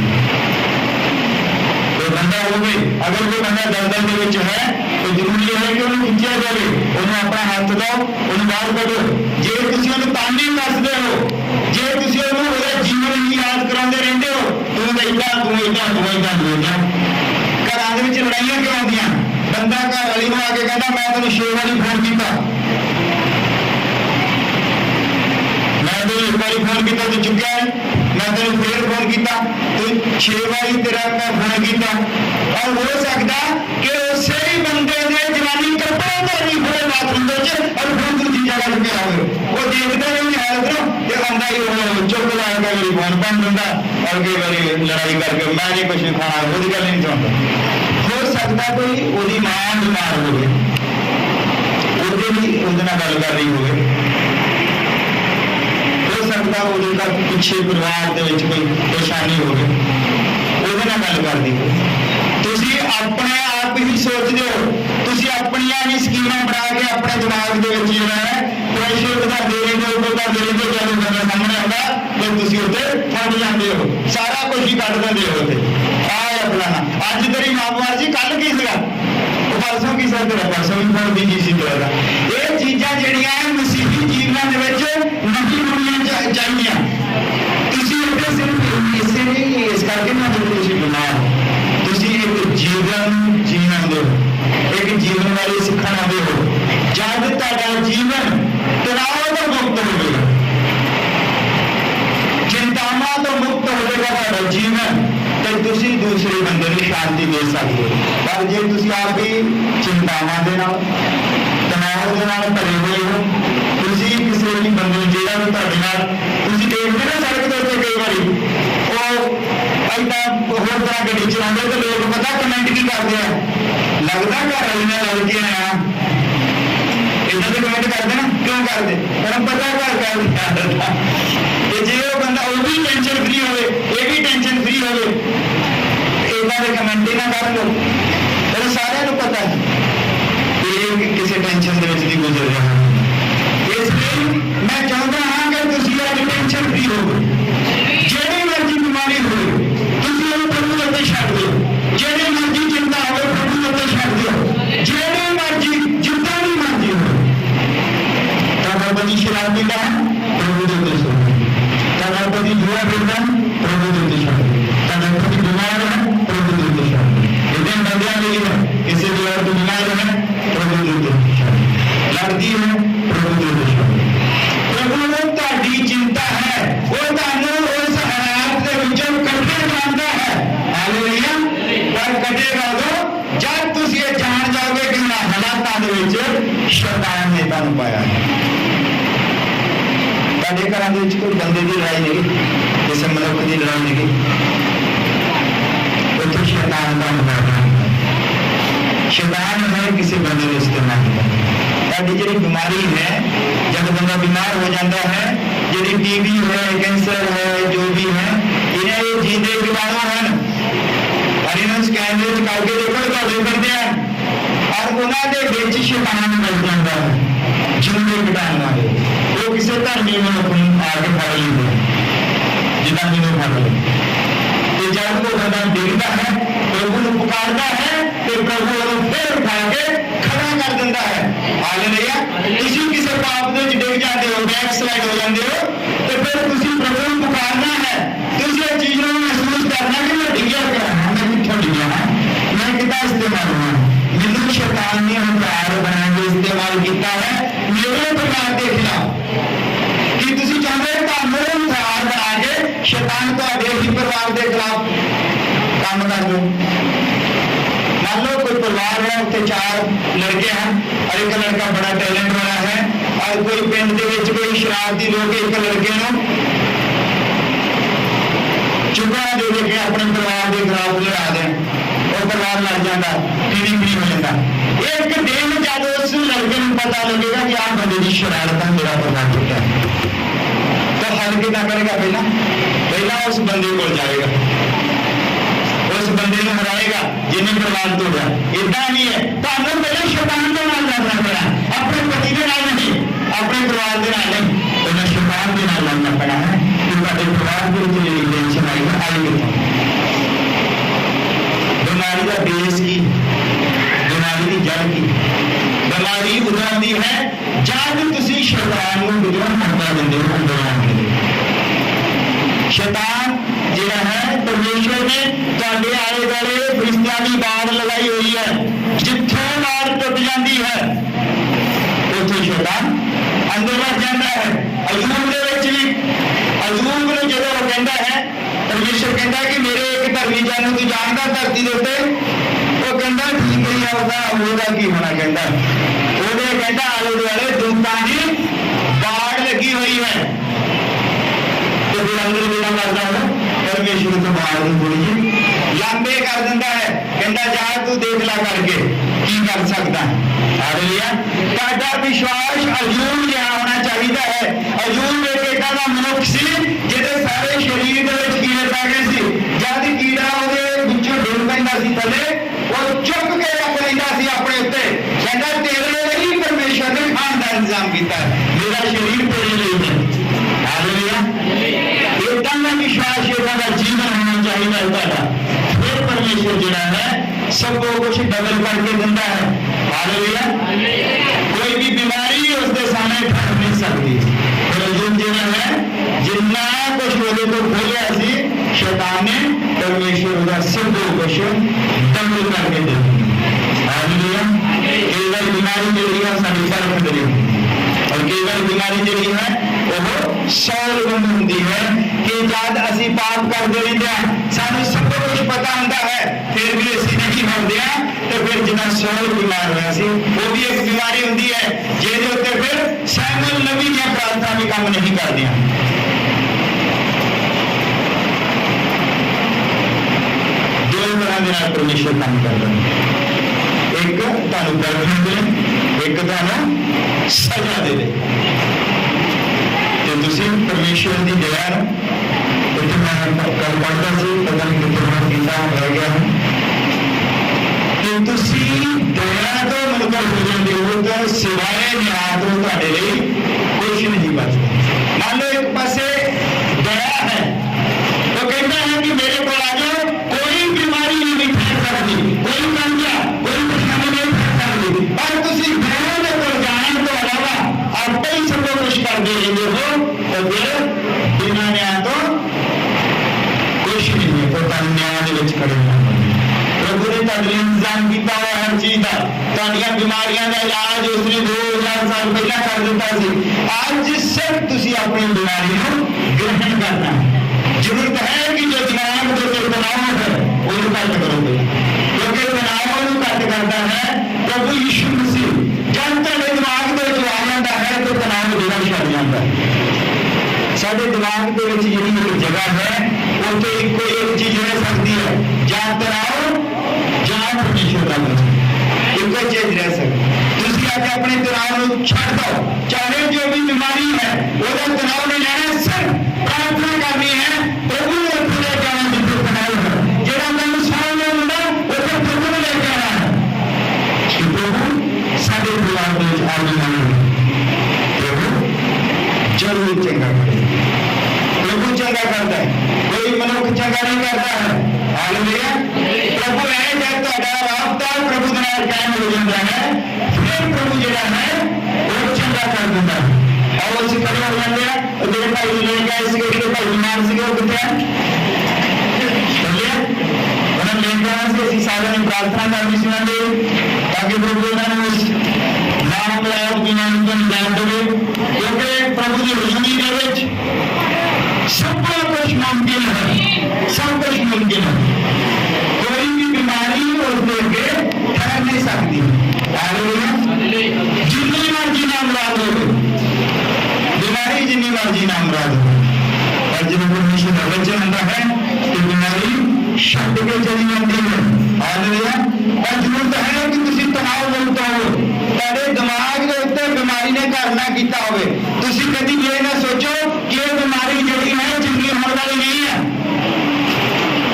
बंदा हो गए, अगर कोई बंदा दलदल के विच है तो जरूरी है कि उन्हें खिंचा जाए, उन्हें अपना हाथ दो, उन्हें बाहर करो। जे तुसीं उन्हें ताने कसदे हो, जे तुसीं उन्हें उसदा जीवन ही याद करांदे रहंदे हो, तू इदां बोलदा। घरां दे विच लड़ाइयां क्यों आउंदियां? बंदा घर वाली नूं आके कहंदा मैं तैनूं 6 वारी फोन कीता, मैं तैनूं 1 वारी फोन कीता तू चुक्या है, मैं तेन फिर फोन किया तो 6 बारी तेरा मैं फोन किया। और हो सकता कि उसे ही बंदे ने जवानी कपड़ा नहीं हो बाथरूम और फोन दूसरी जगह पे आओ, वो देखते नहीं है तो बंदा ही चुप लाएगा, मेरी फोन बंद होता और कई बार लड़ाई करके मैं नहीं कुछ खाना वो गल नहीं चाहता। हो सकता कोई वो मां बीमार हो गई, गल कर रही हो सकता उसका पिछे परिवार के कोई परेशानी हो गई, वो गल कर दी। तुसी अपने आप ही सोचते हो, तुसी अपनिया ही स्कीम बना के अपने दिमाग के प्रेशर बढ़ाते रहते जब बंदा सामने आता तो तुसी उत्ते फट जाते हो, सारा कुछ ही कट देंगे हो। आ फलाना अज तेरी मामला जी, कल की सीगा, परसों की सर तेरा परसों भी फोन भी किसी तरह का। ये चीज़ां जिहड़ियां मसीही जीवन नहीं होनियां चाहिए। तुसी इत्थे सिर्फ इसे नहीं इस करके ना जो तुसी बीमार हो, तुसी एक जीवन जीवन दो, एक जीवन वाली सीखण आते हो। जब तुहाडा जीवन तनाव तो मुक्त होगा, चिंतावां तो मुक्त होगा तुहाडा जीवन, तो तुसी दूसरे बंदे को शांति दे सकते हो। पर जे तुसी आप ही चिंतावां दे नाल तनाव दे नाल भरे हुए हो, तुसी किसी भी बंदे जिहड़ा भी तुहाडे नाल तुसी देखदे ना सड़क दे उत्ते कई बारी वो ऐदा होर तरह गड्डी चलाਉਂਦੇ तो लोग पता कमेंट की करते हैं, लगता घर वाली ने लड़कियां आ इधर से कमेंट करते ना, क्यों करते? कारण पता घर कर जे वो बंदा वो भी टेंशन फ्री हो, ये भी टेंशन फ्री हो, इधर से कमेंट ही ना कर लो, तो सारे को पता है कि किसी टेंशन के नहीं गुजर रहा है। इसलिए मैं चाहता हाँ कि तुम आज टेंशन फ्री हो, जेड़ी मर्जी बीमारी हो प्रभु उत्ते छड्ड दो, जेड़ी मर्जी चिंता हो प्रभु उत्ते छड्ड दो, जेड़ी मर्जी जिद्दां दी मर्जी हो। तारा पति शराब पींदा प्रभु दे उत्ते छड्ड दो, तारा पति जुआ खेलदा प्रभु दे उत्ते छड्ड दो, तारा पति बीमार है प्रभु दे उत्ते छड्ड दो। इतने बंदियां लई है किसी भी औरत बीमार है प्रभु दे उत्ते छड्ड दो, लड़दी है प्रभु दे उत्ते छड्ड दो। प्रभु को तुहाडी चिंता है, वो तुहानू उस हालात दे विचों कढके बनांदा है। हालेलुया। पर कढेगा उदों जब तुसीं ये जान जाओगे कि उन्हां हालातां दे विच शैतान ने तुहानू पाया है। तुहाडे घरां दे विच कोई बंदे दी लड़ाई नहीं, किसी मनुख दी लड़ाई नहीं, उत्थे शैतान तुहानू पाया है। शैतान है किसी बंदे को इस्तेमाल करता है। तुहाडी जिहड़ी बीमारी है, जब बंदा बीमार हो जाता है, जिहड़ी टीबी है, कैंसर है, जो भी है, इन्हें ये जीते बीमार हैं और इन्हें स्कैन करके देखो तो करते हैं और उन्होंने विच शैतान मिल जाता है, जिंदे घटाने वाले वो किसी ਕਿਸੇ ਧਰਮੀ ਮਨੁੱਖ ਨੂੰ ਆ ਕੇ ਫੜ ਲੈਂਦੇ ਜਿੱਦਾਂ ਮੈਨੂੰ ਫੜ ਲਿਆ। ਤੇ ਜਦ ਉਹ ਬੰਦਾ ਡਿੱਗਦਾ ਹੈ ਪ੍ਰਭੂ ਨੂੰ ਪੁਕਾਰਦਾ ਹੈ ਤੇ ਪ੍ਰਭੂ ਉਹਨੂੰ ਫਿਰ ਉਠਾ ਕੇ ਖੜਾ ਕਰ ਦਿੰਦਾ ਹੈ। ਹਾਲੇਲੂਇਆ। ਤੁਸੀਂ ਕਿਸੇ ਪਾਪ ਦੇ ਵਿੱਚ ਡਿੱਗ ਜਾਂਦੇ ਹੋ, ਬੈਕ ਸਲਾਈਡ ਹੋ ਜਾਂਦੇ ਹੋ, ਤੇ ਫਿਰ ਤੁਸੀਂ ਪ੍ਰਭੂ ਨੂੰ ਪੁਕਾਰਨਾ ਹੈ। ਤੁਸੀਂ ਇਹ ਚੀਜ਼ ਨੂੰ ਮਹਿਸੂਸ ਕਰਨਾ ਕਿ ਮੈਂ ਡਿੱਗਿਆ ਪਿਆ ਹਾਂ, ਮੈਂ ਕਿੱਥੋਂ ਡਿੱਗਿਆ ਹਾਂ, ਮੈਂ ਕਿੱਦਾਂ ਇਸਤੇਮਾਲ ਹੋਇਆ, ਮੈਨੂੰ ਸ਼ੈਤਾਨ ਨੇ ਹਥਿਆਰ ਬਣਾ ਕੇ ਇਸਤੇਮਾਲ ਕੀਤਾ ਹੈ ਮੇਰੇ ਪਰਿਵਾਰ ਦੇ ਖਿਲਾਫ। ਕੀ ਤੁਸੀਂ ਚਾਹੁੰਦੇ ਹੋ ਤੁਹਾਨੂੰ ਹਥਿਆਰ ਬਣਾ ਕੇ ਸ਼ੈਤਾਨ ਤੁਹਾਡੇ ਹੀ ਪਰਿਵਾਰ ਦੇ ਖਿਲਾਫ ਕੰਮ ਕਰ ਦੇ? मान लो कोई परिवार है, उत्ते 4 लड़के हैं और एक लड़का बड़ा टैलेंट वाला है और कोई पिंड दे विच कोई शरारती लोग एक लड़के नूं चुपा दे के अपने परिवार के खिलाफ लड़ा दें, वो परिवार लड़ जाता, पीढ़ी हो जाता। एक दिन जब उस लड़के को पता लगेगा कि आप बंदे की शरारत मेरा परिवार टूटा है, तो हल कितना करेगा? पहला उस बंदे को जाएगा, उस बंदे को हराएगा जिन्हें परिवार तोड़ा। इतना नहीं है, तो पहले शैतान के नाल लड़ना पड़ा, अपने पति के नाल नहीं, अपने परिवार के नाल नहीं, तो शैतान के नाल लड़ना पड़ा है। परिवार के टेंशन आएगी बीमारी का बेस की, बीमारी की जड़ की। बीमारी उदों आती है जब तुसी शैतान को विद्रोह करवा देंगे हो अंदर आके। शैतान जिहड़ा है परमेश्वर ने तुहाडे आले दुआले फरिश्तियां की बाड़ लगाई हुई है, जिथों बाड़ टुट जाती है उत्थे शैतान अंदर वड़ जाता है। अयूब दे विच भी अयूब ने जो कहता है, परमेश्वर कहता है कि मेरे एक धर्मी जन तू जानता धरती के उत्ते, वो कहता ठीक है ਉਹਦਾ ਕੀ ਹੋਣਾ, कहता ਉਹਦੇ कहता आले दुआले दूतां की बाड़ लगी हुई है, तो फिर अंदर मेरा करता है परमेश्वर तो बाड़ नहीं थोड़ी जी लांबे कर दिंदा है, कहता जा तू देख ला करके की कर सकता है। हालेलुया। ਤੁਹਾਡਾ विश्वास अयूब जिहा होना चाहिए है। अयूब एक एडा दा मनुख सी ਜਿਹਦੇ ਸਾਰੇ शरीर ਦੇ ਵਿੱਚ ਕੀੜੇ ਪੈ ਗਏ ਸੀ। जब कीड़ा ਉਹਦੇ ਵਿੱਚੋਂ ਡੁੱਲ ਪੈਂਦਾ ਸੀ ਥੱਲੇ, ਉਹ ਚੁੱਕ ਕੇ ਰੱਖ ਲੈਂਦਾ ਸੀ ਆਪਣੇ ਉੱਤੇ, ਕਹਿੰਦਾ ਤੇਰੇ ਲਈ ਪਰਮੇਸ਼ਰ ਨੇ ਖਾਣ ਦਾ ਇੰਤਜ਼ਾਮ ਕੀਤਾ ਹੈ, ਮੇਰਾ शरीर तेरे लिए है। हालेलुया। इतना का विश्वास, इतना का जीवन होना चाहिए ਤੁਹਾਡਾ, फिर परमेश्वर जिहड़ा है सब कुछ डबल करके दिंदा है। हालेलुया। कोई भी बीमारी उसके सामने ठहर नहीं सकती। अयूब जिहड़ा है जिन्ना कुछ ਉਹਦੇ ਤੋਂ ਖੋਲਿਆ ਸੀ शैतान ने, परमेश्वर उसका सब कुछ डबल करके दे दिया। हालेलुया। कई बार बीमारी जिहड़ी है साडी फर्क करी और कई बार बीमारी जिहड़ी है वो 100 गुण होंदी है कि जब असी पाप करते रहते हैं सानू सब कुछ पता होता है, फिर भी असी नहीं होंदे, तो फिर जिन्ना सौल बीमार होया सी वो भी एक बीमारी होंदी है जिहदे उत्ते फिर सैमुअल नबी दी प्रार्थना भी काम नहीं करदियां। दो तरह दे नाल परमेश्वर काम करदा है, एक तुहानू बरकत दे, एक तुहानू सजा दे दे। तुसी परमेश्वर की दया इतने मैं कल पढ़ता सी, पता नहीं कितना गीता रह गया है कि तुसी दया तो मुनकर हो जाते हो, तो सिवाय न्याय तो तुहाडे लई कुछ नहीं बचता। मान लो एक पासे दया है, तो कहता है कि मेरे को आ जाओ, कोई बीमारी नहीं फैल सकती, कोई कर्जा, कोई परेशानी नहीं फैल सकती, पर तुसी दया दे कोल जाने तो अलावा आपे ही सब कुछ कर दे रहे हो, तो फिर बिना न्याय तो कुछ नहीं है, तो न्याय के विच खड़े होना। प्रभु ने तुहाडे इंतजाम किया हुआ हर चीज का, तुहाडियां बीमारियां का इलाज उसने 2000 साल पहला कर दिता सी। आज सिर्फ तुसी अपनी बीमारी को ग्रहण करना है। जरूरत है कि जो दिमाग जो तनाव है वो घट करोगे, क्योंकि तनाव को घट करता है प्रभु यीशु मसीह। जब तुहाडे दिमाग के विच आ जाता है तो तनाव जेड़ा छड़ जाता है। साडे दिमाग के विच जिहड़ी एक जगह है उत्थे कोई एक चीज रह सकती है, जां तनाव जां परमेश्वर दा वचन, एक चीज रह सकती। तुसीं आके अपने तनाव नूं छड्ड दो, चाहे जो भी बीमारी है ओहदा तनाव नहीं लेना, सिर्फ प्रार्थना करनी है, प्रभु ने उत्थे ले जाना जिथे तनाव है, जेड़ा काम सामने हुंदा उत्थे प्रभु ने ले जाना है कि प्रभु साडे परिवार दे विच आ जाना। प्रभु जरूर चंगा करे। प्रभु चंगा करता है, कोई मनुख चंगा नहीं करता है। हालेलुया। प्रभु है जब ਤੁਹਾਡਾ ਰਾਬਤਾ प्रभु ਦੇ ਨਾਲ ਕਾਇਮ ਹੋ ਜਾਂਦਾ ਹੈ, ਫਿਰ प्रभु ਜਿਹੜਾ है वो चंगा कर ਦਿੰਦਾ है। और ਅਸੀਂ ਖੜੇ ਹੋ ਜਾਂਦੇ ਆ, ਉਹ ਜਿਹੜੇ ਭਾਈ ਨੂੰ ਲੈ ਕੇ ਆਏ ਸੀਗੇ, ਜਿਹੜੇ ਭਾਈ ਬਿਮਾਰ ਸੀਗੇ, ਉਹ ਕਿੱਥੇ ਆ? ਚੱਲਿਆ ਉਹਨਾਂ ਨੂੰ ਲੈ ਕੇ ਆਏ ਸੀ। ਅਸੀਂ ਸਾਰਿਆਂ ਨੇ ਪ੍ਰਾਰਥਨਾ ਕਰਨੀ ਸੀ ਉਹਨਾਂ ਦੇ, ਤਾਂ ਕਿ ਪ੍ਰਭੂ ਉਹਨਾਂ ਨੂੰ ਉਸ ਨਾਮ ਲਾਇਕ ਬਿਮਾਰੀ ਤੋਂ ਨਿਜਾਤ ਦੇਵੇ, ਕਿਉਂਕਿ ਪ੍ਰਭੂ ਦੀ ਹਜ਼ੂਰੀ ਦੇ ਵਿੱਚ सब कुछ मुमकिन है, सब कुछ मुमकिन है। कोई भी बीमारी उसके आगे ठहर नहीं सकती। जितनी मर्जी नाम ला दो, बीमारी जितनी मर्जी नाम ला दो, और जब परमेश्वर का वचन आता है कि बीमारी शब्द के चली जाती है। हालेलुया। और जरूरत है कि तुसी तनाव मुक्त हो, तेरे दिमाग के उत्ते बीमारी ने घर ना किया होवे। तुसी कभी ये ना सोचो कि ये बीमारी जड़ी है चंगी होने वाली नहीं है।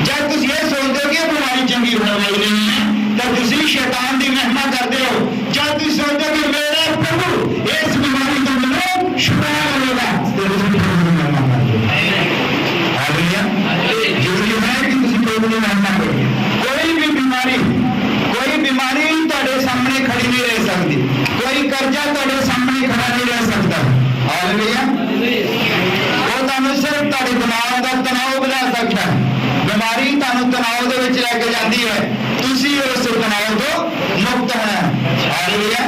जब तुम ये सोचते हो कि ये बीमारी चंगी होने वाली नहीं है, तब तुम शैतान की महिमा करते हो। जब तुम सोचते हो कि मेरा प्रभु इस बीमारी को मुझे छुड़ाया मिलेगा, तो तुम प्रभु की महिमा करते हो। हालेलुया। जरूरी है कि तुम प्रभु की महिमा करो। कोई बीमारी तुम्हारे सामने खड़ी नहीं रह सकती, कोई कर्जा तुम्हारे सामने खड़ा नहीं रह सकता। हालेलुया। वो ਤੁਹਾਨੂੰ ਸਿਰਫ ਤੁਹਾਡੇ ਦਿਮਾਗ ਦਾ ਤਣਾਅ ਵਧਾ ਸਕਦਾ ਹੈ। ਬਿਮਾਰੀ ਤੁਹਾਨੂੰ ਤਣਾਅ ਦੇ ਵਿੱਚ ਲੈ ਕੇ ਜਾਂਦੀ ਹੈ, ਤੁਸੀਂ ਉਸ ਤਣਾਅ ਤੋਂ ਮੁਕਤ ਹੋਣਾ ਹੈ। ਹਾਲੇਲੂਇਆ।